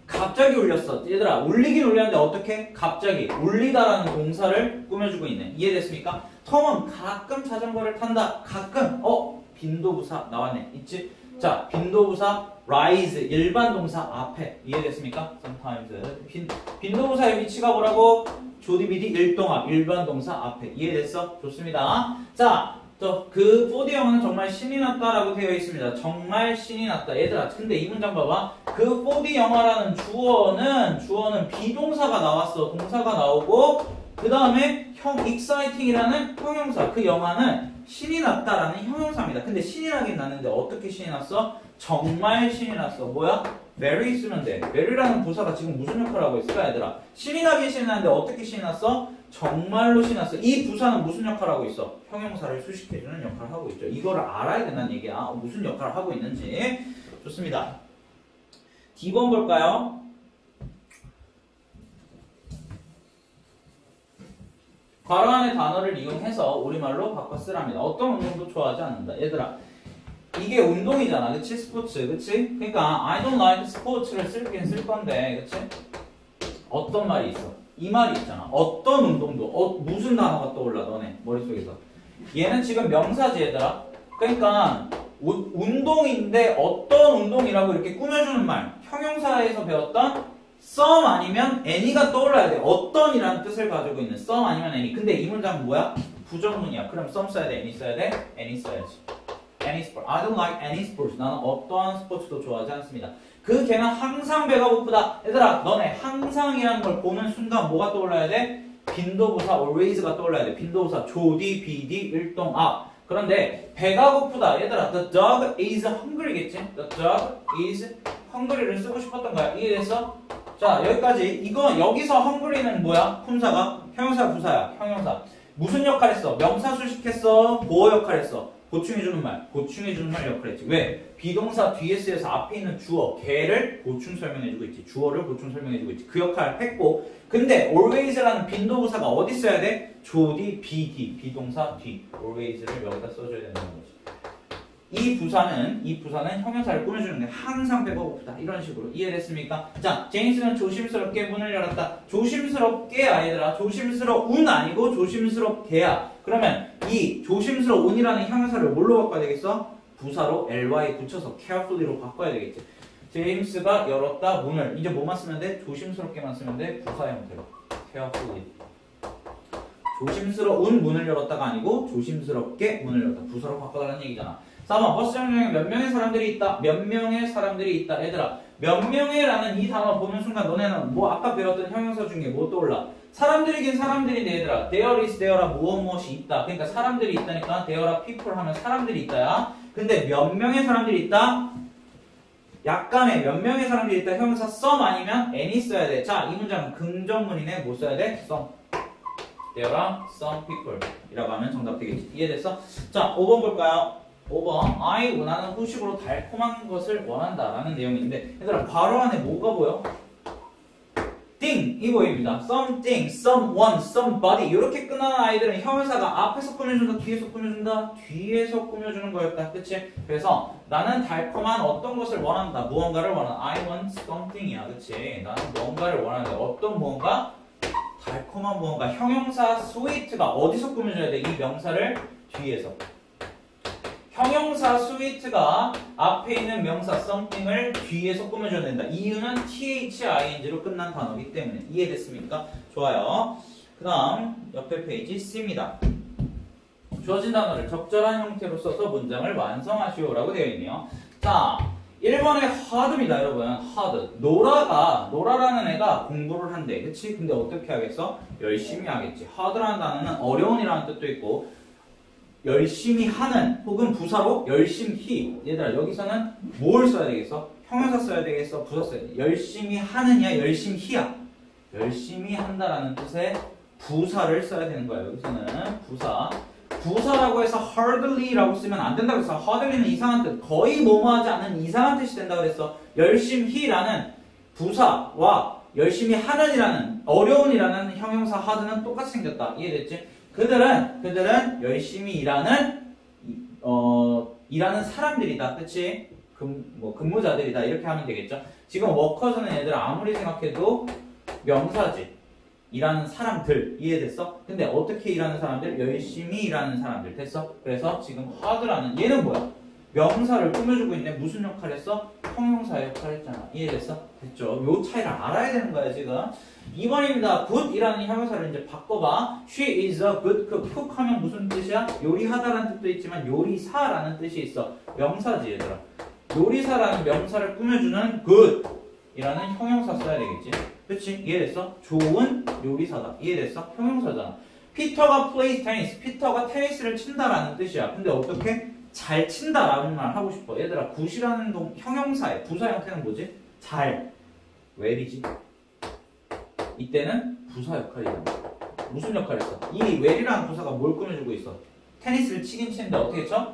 갑자기 울렸어. 얘들아 울리긴 울렸는데 어떻게? 갑자기 울리다라는 동사를 꾸며주고 있네. 이해됐습니까? 톰은 가끔 자전거를 탄다. 가끔 빈도부사 나왔네. 있지? 자 빈도부사 rise 일반 동사 앞에. 이해됐습니까? sometimes 빈도부사의 위치가 뭐라고? 조디비디 일동합 일반 동사 앞에. 이해됐어? 좋습니다. 자 또 그 4D 영화는 정말 신이 났다라고 되어 있습니다. 정말 신이 났다. 얘들아, 근데 이 문장 봐봐. 그 4D 영화라는 주어는 비동사가 나왔어. 동사가 나오고 그 다음에 exciting이라는 형용사. 그 영화는 신이 났다라는 형용사입니다. 근데 신이 나긴 났는데 어떻게 신이 났어? 정말 신이 났어. 뭐야? very 쓰면 돼. very라는 부사가 지금 무슨 역할을 하고 있을까, 얘들아? 신이 나긴 신이 났는데 어떻게 신이 났어? 정말로 신이 났어. 이 부사는 무슨 역할을 하고 있어? 형용사를 수식해주는 역할을 하고 있죠. 이거를 알아야 된다는 얘기야. 무슨 역할을 하고 있는지. 좋습니다. D번 볼까요? 괄호 안의 단어를 이용해서 우리말로 바꿔 쓰랍니다. 어떤 운동도 좋아하지 않는다. 얘들아, 이게 운동이잖아. 그치? 스포츠. 그치? 그러니까 I don't like sports를 쓸긴 쓸 건데, 그치? 어떤 말이 있어? 이 말이 있잖아. 어떤 운동도 무슨 단어가 떠올라 너네 머릿속에서. 얘는 지금 명사지, 얘들아. 그러니까 운동인데 어떤 운동이라고 이렇게 꾸며주는 말. 형용사에서 배웠던 some 아니면 any가 떠올라야 돼. 어떤이라는 뜻을 가지고 있는 some 아니면 any. 근데 이 문장은 뭐야? 부정문이야. 그럼 some 써야 돼? any 써야 돼? any 써야지. any sport. I don't like any sports. 나는 어떠한 스포츠도 좋아하지 않습니다. 그 걔는 항상 배가 고프다. 얘들아, 너네 항상이라는 걸 보는 순간 뭐가 떠올라야 돼? 빈도부사 always가 떠올라야 돼. 빈도부사 조디, 비디, 일동, 아. 그런데 배가 고프다. 얘들아, the dog is hungry겠지? The dog is hungry를 쓰고 싶었던 거야. 이해됐어? 자, 여기까지. 이거 여기서 hungry는 뭐야? 품사가 형용사, 부사야. 형용사. 무슨 역할 했어? 명사 수식했어? 보호 역할 했어? 보충해주는 말 역할 했지. 왜? 비동사 뒤에 쓰여서 앞에 있는 주어, 걔를 보충 설명해주고 있지. 주어를 보충 설명해주고 있지. 그 역할을 했고, 근데 always라는 빈도부사가 어디 써야 돼? 조디, 비디, 비동사 뒤. always를 여기다 써줘야 된다는 거지. 이 부사는 형용사를 꾸며주는 게 항상 배가 고프다. 이런 식으로 이해됐습니까? 자, 제임스는 조심스럽게 문을 열었다. 조심스럽게, 아이들아. 조심스러운 아니고 조심스럽게야. 그러면 이 조심스러운이라는 형용사를 뭘로 바꿔야 되겠어? 부사로 ly 붙여서 carefully로 바꿔야 되겠지. 제임스가 열었다 문을. 이제 뭐만 쓰면 돼? 조심스럽게만 쓰면 돼. 부사 형태로 carefully. 조심스러운 문을 열었다가 아니고 조심스럽게 문을 열었다. 부사로 바꿔달라는 얘기잖아. 4번 버스 정류장에 몇 명의 사람들이 있다. 몇 명의 사람들이 있다. 얘들아, 몇 명의라는 이 단어 보는 순간 너네는 뭐 아까 배웠던 형용사 중에 뭐 떠올라? 사람들이긴 사람들인데 얘들아, there is there라 무엇이 있다. 그러니까 사람들이 있다니까 there라 people 하면 사람들이 있다야. 근데 몇 명의 사람들이 있다? 약간의 몇 명의 사람들이 있다. 형용사 some 아니면 any 써야 돼. 자, 이 문장은 긍정문이네. 뭐 써야 돼? some. there are some people 이라고 하면 정답 되겠지. 이해됐어? 자, 5번 볼까요? 5번 I 원하는 후식으로 달콤한 것을 원한다 라는 내용인데, 얘들아, 괄호 안에 뭐가 보여? thing 이 보입니다. something, someone, somebody 이렇게 끝나는 아이들은 형용사가 앞에서 꾸며준다, 뒤에서 꾸며준다, 뒤에서 꾸며주는 거였다. 그치? 그래서 나는 달콤한 어떤 것을 원한다. 무언가를 원한다. I want something이야. 그치? 나는 뭔가를 원하는데 어떤 무언가? 달콤한 무언가. 형용사 sweet가 어디서 꾸며줘야 돼? 이 명사를 뒤에서. 형용사 sweet가 앞에 있는 명사 something을 뒤에서 꾸며줘야 된다. 이유는 thing로 끝난 단어이기 때문에. 이해됐습니까? 좋아요. 그 다음 옆에 페이지 C입니다. 주어진 단어를 적절한 형태로 써서 문장을 완성하시오 라고 되어 있네요. 자, 1번의 hard입니다, 여러분. hard. 노라라는 애가 공부를 한대. 그치? 근데 어떻게 하겠어? 열심히 하겠지. hard라는 단어는 어려운이라는 뜻도 있고, 열심히 하는 혹은 부사로 열심히. 얘들아, 여기서는 뭘 써야 되겠어? 형용사 써야 되겠어? 부사 써야 돼. 열심히 하느냐 열심히야. 열심히 한다라는 뜻의 부사를 써야 되는 거야. 여기서는 부사라고 해서 hardly라고 쓰면 안 된다고 했어. hardly는 이상한 뜻, 거의 뭐뭐하지 않은 이상한 뜻이 된다고 그랬어. 열심히라는 부사와 열심히 하는이라는 어려운이라는 형용사 hard는 똑같이 생겼다. 이해됐지? 그들은 열심히 일하는 사람들이다. 그치? 근무자들이다. 이렇게 하면 되겠죠? 지금 워커즈는 얘들 아무리 생각해도 명사지. 일하는 사람들. 이해됐어? 근데 어떻게 일하는 사람들? 열심히 일하는 사람들. 됐어? 그래서 지금 hard라는 얘는 뭐야? 명사를 꾸며주고 있네. 무슨 역할 했어? 형용사의 역할 했잖아. 이해됐어? 됐죠? 요 차이를 알아야 되는 거야 지금. 2번입니다. good이라는 형용사를 이제 바꿔봐. She is a good cook. cook 하면 무슨 뜻이야? 요리하다라는 뜻도 있지만 요리사라는 뜻이 있어. 명사지 얘들아. 요리사라는 명사를 꾸며주는 good이라는 형용사 써야 되겠지. 그치? 이해됐어? 좋은 요리사다. 이해됐어? 형용사잖아. 피터가 plays tennis. 피터가 테니스를 친다라는 뜻이야. 근데 어떻게? 잘 친다라는 말 하고 싶어. 얘들아, 굿이라는 형용사의 부사 형태는 뭐지? 잘. well이지. 이때는 부사 역할이야. 무슨 역할을 했어? 이 well이라는 부사가 뭘 꾸며주고 있어? 테니스를 치긴 치는데 어떻게 쳐?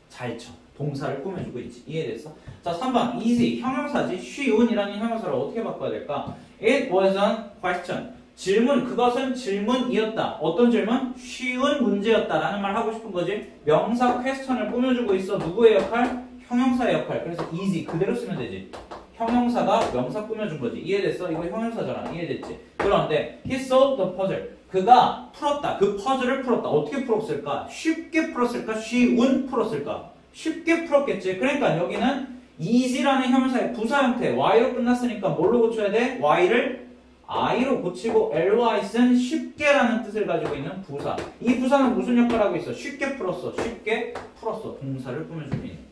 잘 쳐. 동사를 꾸며주고 있지. 이해됐어? 자, 3번. easy. 형용사지. 쉬운이라는 형용사를 어떻게 바꿔야 될까? It was a question. 질문, 그것은 질문이었다. 어떤 질문? 쉬운 문제였다라는 말 하고 싶은 거지. 명사 퀘스천을 꾸며주고 있어. 누구의 역할? 형용사의 역할. 그래서 easy 그대로 쓰면 되지. 형용사가 명사 꾸며준 거지. 이해됐어? 이거 형용사잖아. 이해됐지? 그런데 he solved the puzzle. 그가 풀었다. 그 퍼즐을 풀었다. 어떻게 풀었을까? 쉽게 풀었을까? 쉬운 풀었을까? 쉽게 풀었겠지. 그러니까 여기는 easy라는 형용사의 부사 형태 y로 끝났으니까 뭘로 고쳐야 돼? y를 i로 고치고 ly 쓴 쉽게라는 뜻을 가지고 있는 부사. 이 부사는 무슨 역할을 하고 있어? 쉽게 풀었어. 쉽게 풀었어. 동사를 꾸며주는.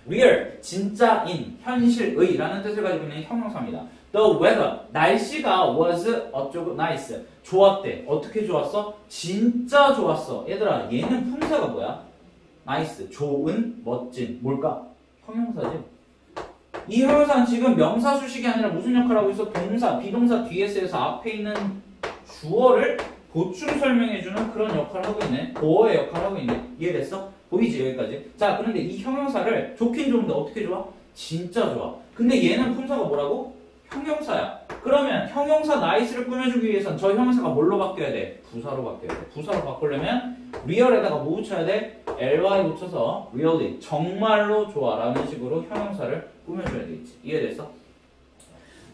real, 진짜인, 현실의 라는 뜻을 가지고 있는 형용사입니다. The weather, 날씨가 was 어쩌고 nice, 좋았대. 어떻게 좋았어? 진짜 좋았어. 얘들아, 얘는 품사가 뭐야? nice, 좋은, 멋진. 뭘까? 형용사지. 이 형용사는 지금 명사 수식이 아니라 무슨 역할을 하고 있어? 동사, 비동사 뒤에 쓰여서 앞에 있는 주어를 보충 설명해주는 그런 역할을 하고 있네. 보어의 역할을 하고 있네. 이해됐어? 보이지 여기까지? 자, 그런데 이 형용사를 좋긴 좋은데 어떻게 좋아? 진짜 좋아. 근데 얘는 품사가 뭐라고? 형용사야. 그러면 형용사 nice를 꾸며주기 위해선 저 형용사가 뭘로 바뀌어야 돼? 부사로 바뀌어야 돼. 부사로 바꾸려면 real에다가 뭐 붙여야 돼? ly 붙여서 really, 정말로 좋아 라는 식으로 형용사를 꾸며줘야 되겠지. 이해됐어?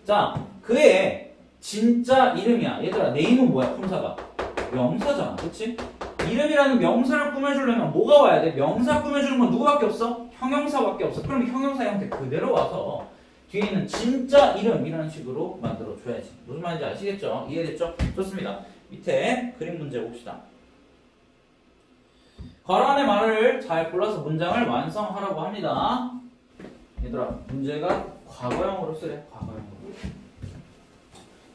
자, 그의 진짜 이름이야. 얘들아, 네임은 뭐야? 품사가 명사잖아. 그치? 이름이라는 명사를 꾸며주려면 뭐가 와야 돼? 명사 꾸며주는 건 누구밖에 없어? 형용사밖에 없어. 그럼 형용사 형태 그대로 와서 뒤에 있는 진짜 이름이라는 식으로 만들어줘야지. 무슨 말인지 아시겠죠? 이해됐죠? 좋습니다. 밑에 그림 문제 봅시다. 괄호 안의 말을 잘 골라서 문장을 완성하라고 합니다. 얘들아, 문제가 과거형으로 쓰래. 과거형으로.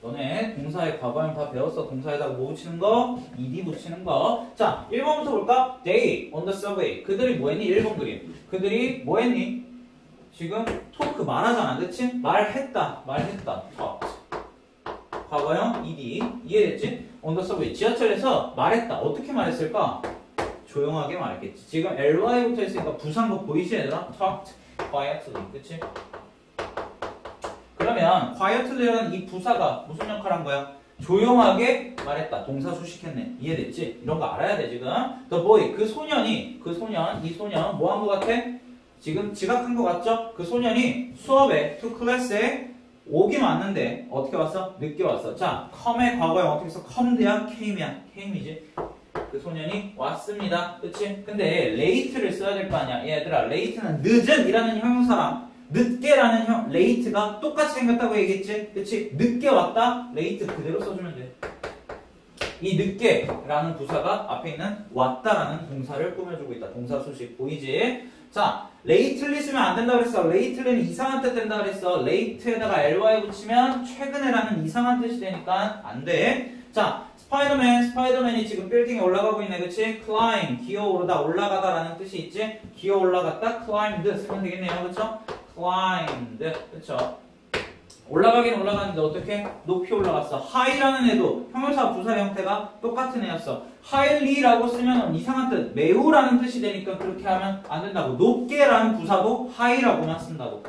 너네 동사의 과거형 다 배웠어. 동사에다가 뭐 붙이는 거? ed 붙이는 거. 자, 1번부터 볼까? They on the subway. 그들이 뭐 했니? 1번 그림. 그들이 뭐 했니? 지금 토크 말하잖아. 그치? 말했다. talked. 과거형 ed. 이해됐지? on the subway. 지하철에서 말했다. 어떻게 말했을까? 조용하게 말했겠지. 지금 ly 붙어 있으니까 부사인 거 보이지 얘들아? talked quietly. 그치? 그러면 quietly라는 이 부사가 무슨 역할을 한 거야? 조용하게 말했다. 동사 수식했네. 이해됐지? 이런 거 알아야 돼 지금. The boy, 이 소년 뭐 한 거 같아? 지금 지각한 거 같죠? 그 소년이 수업에, to class에 오긴 왔는데 어떻게 왔어? 늦게 왔어. 자, come의 과거형 어떻게 써? comed야? came이지? 그 소년이 왔습니다. 그치? 근데 late를 써야 될 거 아니야. 얘들아, late는 늦은 이라는 형용사랑 늦게라는 late가 똑같이 생겼다고 얘기했지? 그치? 늦게 왔다? late 그대로 써주면 돼. 이 늦게라는 부사가 앞에 있는 왔다라는 동사를 꾸며주고 있다. 동사 수식 보이지? 자, lately 쓰면 안 된다고 그랬어. lately는 이상한 뜻 된다고 그랬어. late에다가 ly 붙이면 최근에라는 이상한 뜻이 되니까 안 돼. 자, 스파이더맨이 지금 빌딩에 올라가고 있네. 그치? climb, 기어오르다, 올라가다라는 뜻이 있지? 기어 올라갔다, climbed 쓰면 되겠네요. 그쵸? climbed. 그쵸? 올라가긴 올라갔는데 어떻게? 높이 올라갔어. high라는 애도 형용사 부사 형태가 똑같은 애였어. highly라고 쓰면 이상한 뜻, 매우라는 뜻이 되니까 그렇게 하면 안 된다고. 높게라는 부사도 high라고만 쓴다고.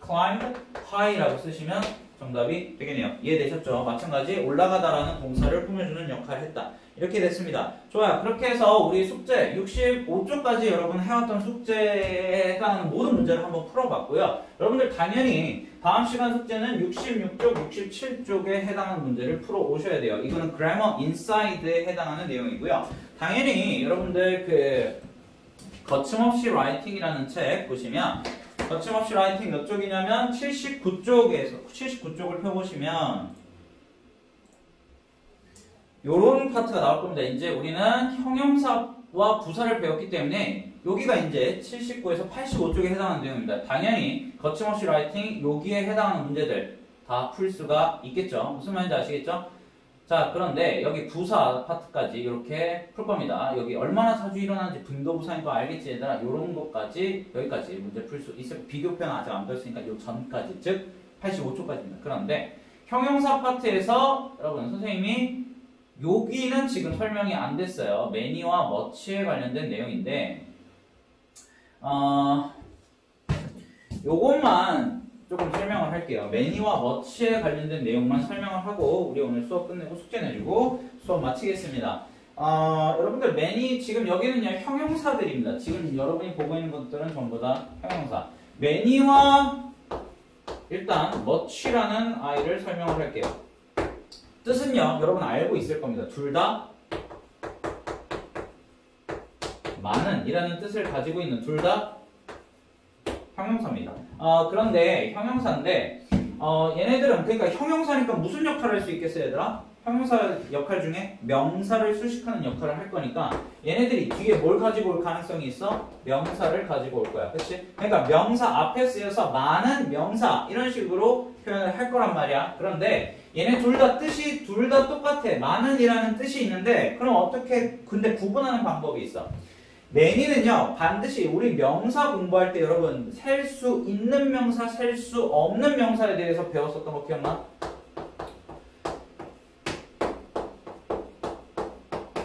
climbed, high라고 쓰시면 정답이 되겠네요. 이해되셨죠? 마찬가지 올라가다라는 동사를 꾸며주는 역할을 했다. 이렇게 됐습니다. 좋아요. 그렇게 해서 우리 숙제 65쪽까지 여러분 해왔던 숙제에 해당하는 모든 문제를 한번 풀어봤고요. 여러분들 당연히 다음 시간 숙제는 66쪽, 67쪽에 해당하는 문제를 풀어 오셔야 돼요. 이거는 Grammar Inside에 해당하는 내용이고요. 당연히 여러분들 거침없이 라이팅이라는 책 보시면 거침없이 라이팅 몇 쪽이냐면 79쪽을 펴보시면 요런 파트가 나올 겁니다. 이제 우리는 형용사와 부사를 배웠기 때문에 여기가 이제 79에서 85쪽에 해당하는 내용입니다. 당연히 거침없이 라이팅 여기에 해당하는 문제들 다 풀 수가 있겠죠. 무슨 말인지 아시겠죠? 자, 그런데 여기 부사 파트까지 이렇게 풀 겁니다. 여기 얼마나 자주 일어나는지 분도부사인 거 알겠지 얘들아? 요런 것까지 여기까지 문제 풀 수 있을 비교 표현 아직 안 배웠으니까 요 전까지 즉 85초까지입니다. 그런데 형용사 파트에서 여러분 선생님이 여기는 지금 설명이 안 됐어요. many와 much에 관련된 내용인데 요것만 조금 설명을 할게요. many와 much에 관련된 내용만 설명을 하고 우리 오늘 수업 끝내고 숙제 내주고 수업 마치겠습니다. 여러분들 many 지금 여기는요 형용사들입니다. 지금 여러분이 보고 있는 것들은 전부 다 형용사. many와 일단 much라는 아이를 설명을 할게요. 뜻은요 여러분 알고 있을 겁니다. 둘 다 많은 이라는 뜻을 가지고 있는 둘 다 형용사입니다. 그런데 형용사인데 얘네들은 그러니까 형용사니까 무슨 역할을 할 수 있겠어요 얘들아? 형용사 역할 중에 명사를 수식하는 역할을 할 거니까 얘네들이 뒤에 뭘 가지고 올 가능성이 있어? 명사를 가지고 올 거야. 그치? 그러니까 명사 앞에 쓰여서 많은 명사 이런 식으로 표현을 할 거란 말이야. 그런데 얘네 둘 다 뜻이 둘 다 똑같아. 많은이라는 뜻이 있는데 그럼 어떻게 근데 구분하는 방법이 있어. many는요 반드시 우리 명사 공부할 때 여러분 셀 수 있는 명사, 셀 수 없는 명사에 대해서 배웠었던 거 기억나?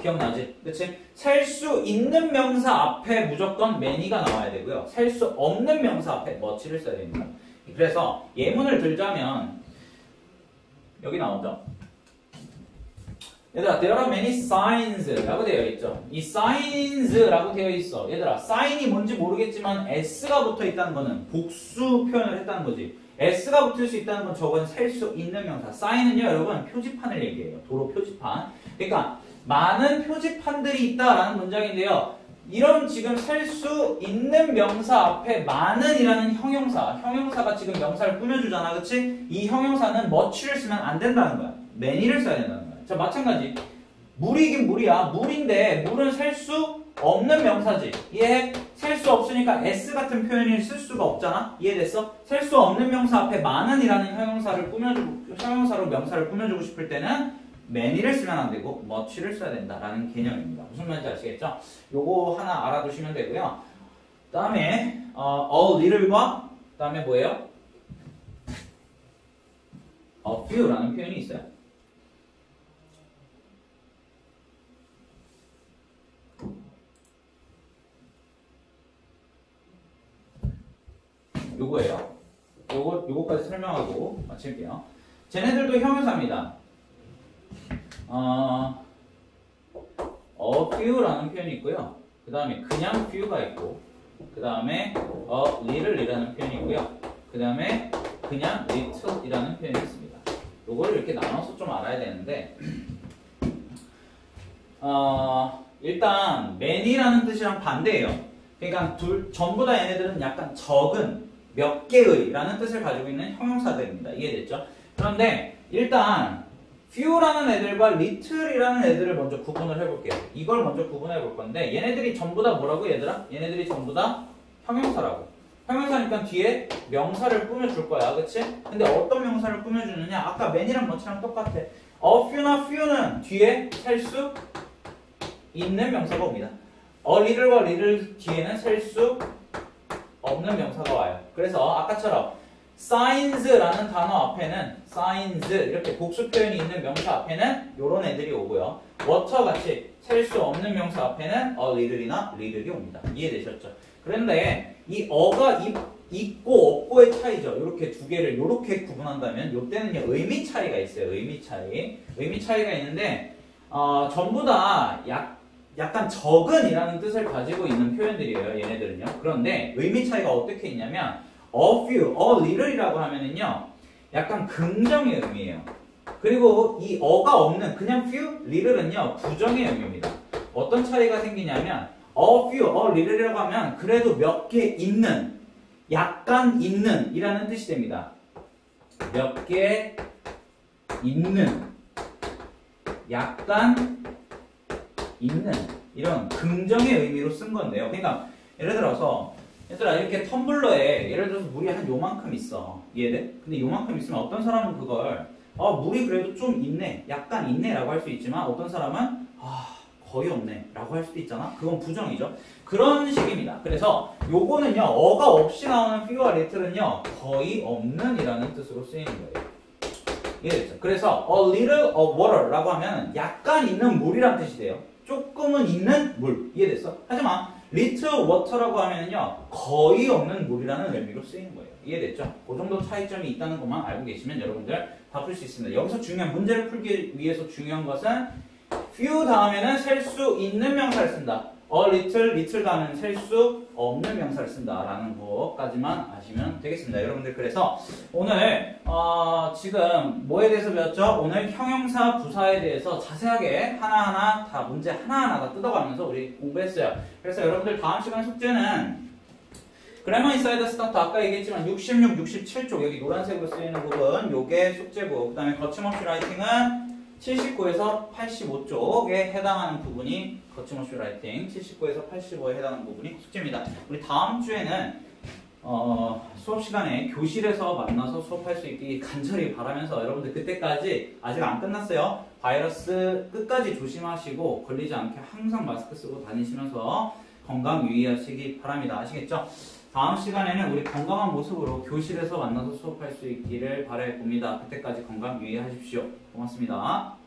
기억나지? 그치? 셀 수 있는 명사 앞에 무조건 many가 나와야 되고요. 셀 수 없는 명사 앞에 much를 써야 됩니다. 그래서 예문을 들자면 여기 나오죠. 얘들아, there are many signs 라고 되어 있죠. 이 signs 라고 되어 있어. 얘들아, sign이 뭔지 모르겠지만 s가 붙어 있다는 거는 복수 표현을 했다는 거지. s가 붙을 수 있다는 건 저건 셀 수 있는 명사. sign은요, 여러분, 표지판을 얘기해요. 도로 표지판. 그러니까 많은 표지판들이 있다라는 문장인데요. 이런 지금 셀 수 있는 명사 앞에 많은이라는 형용사가 지금 명사를 꾸며주잖아. 그치? 이 형용사는 much를 쓰면 안 된다는 거야. many를 써야 된다는 거야. 자, 마찬가지. 물이긴 물이야. 물인데 물은 셀 수 없는 명사지. 이해해? 셀 수 없으니까 s 같은 표현을 쓸 수가 없잖아. 이해됐어? 셀 수 없는 명사 앞에 많은이라는 형용사로 명사를 꾸며주고 싶을 때는 many를 쓰면 안 되고 much를 써야 된다라는 개념입니다. 무슨 말인지 아시겠죠? 요거 하나 알아두시면 되고요. 그 다음에 a little과 그 다음에 뭐예요? a few라는 표현이 있어요. 요거예요. 요거까지 설명하고 마칠게요. 쟤네들도 형용사입니다. a few라는 표현이 있고요. 그 다음에 그냥 few가 있고, 그 다음에 a little이라는 표현이 있고요. 그 다음에 그냥 little이라는 표현이 있습니다. 요거를 이렇게 나눠서 좀 알아야 되는데, 일단 many라는 뜻이랑 반대예요. 그러니까 전부 다 얘네들은 약간 적은 몇 개의 라는 뜻을 가지고 있는 형용사들입니다. 이해됐죠? 그런데 일단 few라는 애들과 little이라는 애들을 먼저 구분을 해볼게요. 이걸 먼저 구분해 볼 건데 얘네들이 전부 다 뭐라고 얘들아? 얘네들이 전부 다 형용사라고. 형용사니까 뒤에 명사를 꾸며줄 거야. 그치? 근데 어떤 명사를 꾸며주느냐? 아까 many랑 much랑 똑같아. a few나 few는 뒤에 셀 수 있는 명사가 옵니다. a little와 little 뒤에는 셀 수 없는 명사가 와요. 그래서 아까처럼 signs라는 단어 앞에는 signs 이렇게 복수 표현이 있는 명사 앞에는 요런 애들이 오고요. water 같이 셀 수 없는 명사 앞에는 a little이나 little이 옵니다. 이해되셨죠? 그런데 이 어가 있고 없고의 차이죠. 이렇게 두 개를 이렇게 구분한다면 요때는요 의미 차이가 있어요. 의미 차이가 있는데 전부 다 약간 적은이라는 뜻을 가지고 있는 표현들이에요. 얘네들은요. 그런데 의미 차이가 어떻게 있냐면 a few, a little이라고 하면은요 약간 긍정의 의미예요. 그리고 이 어가 없는 그냥 few, little은요 부정의 의미입니다. 어떤 차이가 생기냐면 a few, a little이라고 하면 그래도 몇 개 있는, 약간 있는 이라는 뜻이 됩니다. 몇 개 있는, 약간 있는 이런 긍정의 의미로 쓴 건데요. 그러니까 예를 들어서 얘들아 이렇게 텀블러에 예를 들어서 물이 한 요만큼 있어. 이해돼? 근데 요만큼 있으면 어떤 사람은 그걸 물이 그래도 좀 있네, 약간 있네 라고 할 수 있지만 어떤 사람은 거의 없네 라고 할 수도 있잖아. 그건 부정이죠. 그런 식입니다. 그래서 요거는요, 어가 없이 나오는 few와 little은요 거의 없는 이라는 뜻으로 쓰이는 거예요. 이해됐죠? 그래서 a little of water 라고 하면 약간 있는 물이란 뜻이 돼요. 조금은 있는 물. 이해됐어? 하지만 little water라고 하면요 거의 없는 물이라는 의미로 쓰이는 거예요. 이해됐죠? 그 정도 차이점이 있다는 것만 알고 계시면 여러분들 다 풀 수 있습니다. 여기서 중요한 문제를 풀기 위해서 중요한 것은 few 다음에는 셀 수 있는 명사를 쓴다. a little, little 다음에는 셀 수 없는 명사를 쓴다 라는 것까지만 아시면 되겠습니다. 여러분들 그래서 오늘 지금 뭐에 대해서 배웠죠? 오늘 형용사, 부사에 대해서 자세하게 하나하나 다 문제 하나하나 다 뜯어가면서 우리 공부했어요. 그래서 여러분들 다음 시간 숙제는 그래머 인사이드 스타트 아까 얘기했지만 66, 67쪽 여기 노란색으로 쓰이는 부분 요게 숙제고, 그 다음에 거침없이 라이팅은 79에서 85쪽에 해당하는 부분이 거침없이 라이팅, 79에서 85에 해당하는 부분이 숙제입니다. 우리 다음 주에는 수업 시간에 교실에서 만나서 수업할 수 있길 간절히 바라면서 여러분들 그때까지 아직 안 끝났어요. 바이러스 끝까지 조심하시고 걸리지 않게 항상 마스크 쓰고 다니시면서 건강 유의하시기 바랍니다. 아시겠죠? 다음 시간에는 우리 건강한 모습으로 교실에서 만나서 수업할 수 있기를 바라봅니다. 그때까지 건강 유의하십시오. 고맙습니다.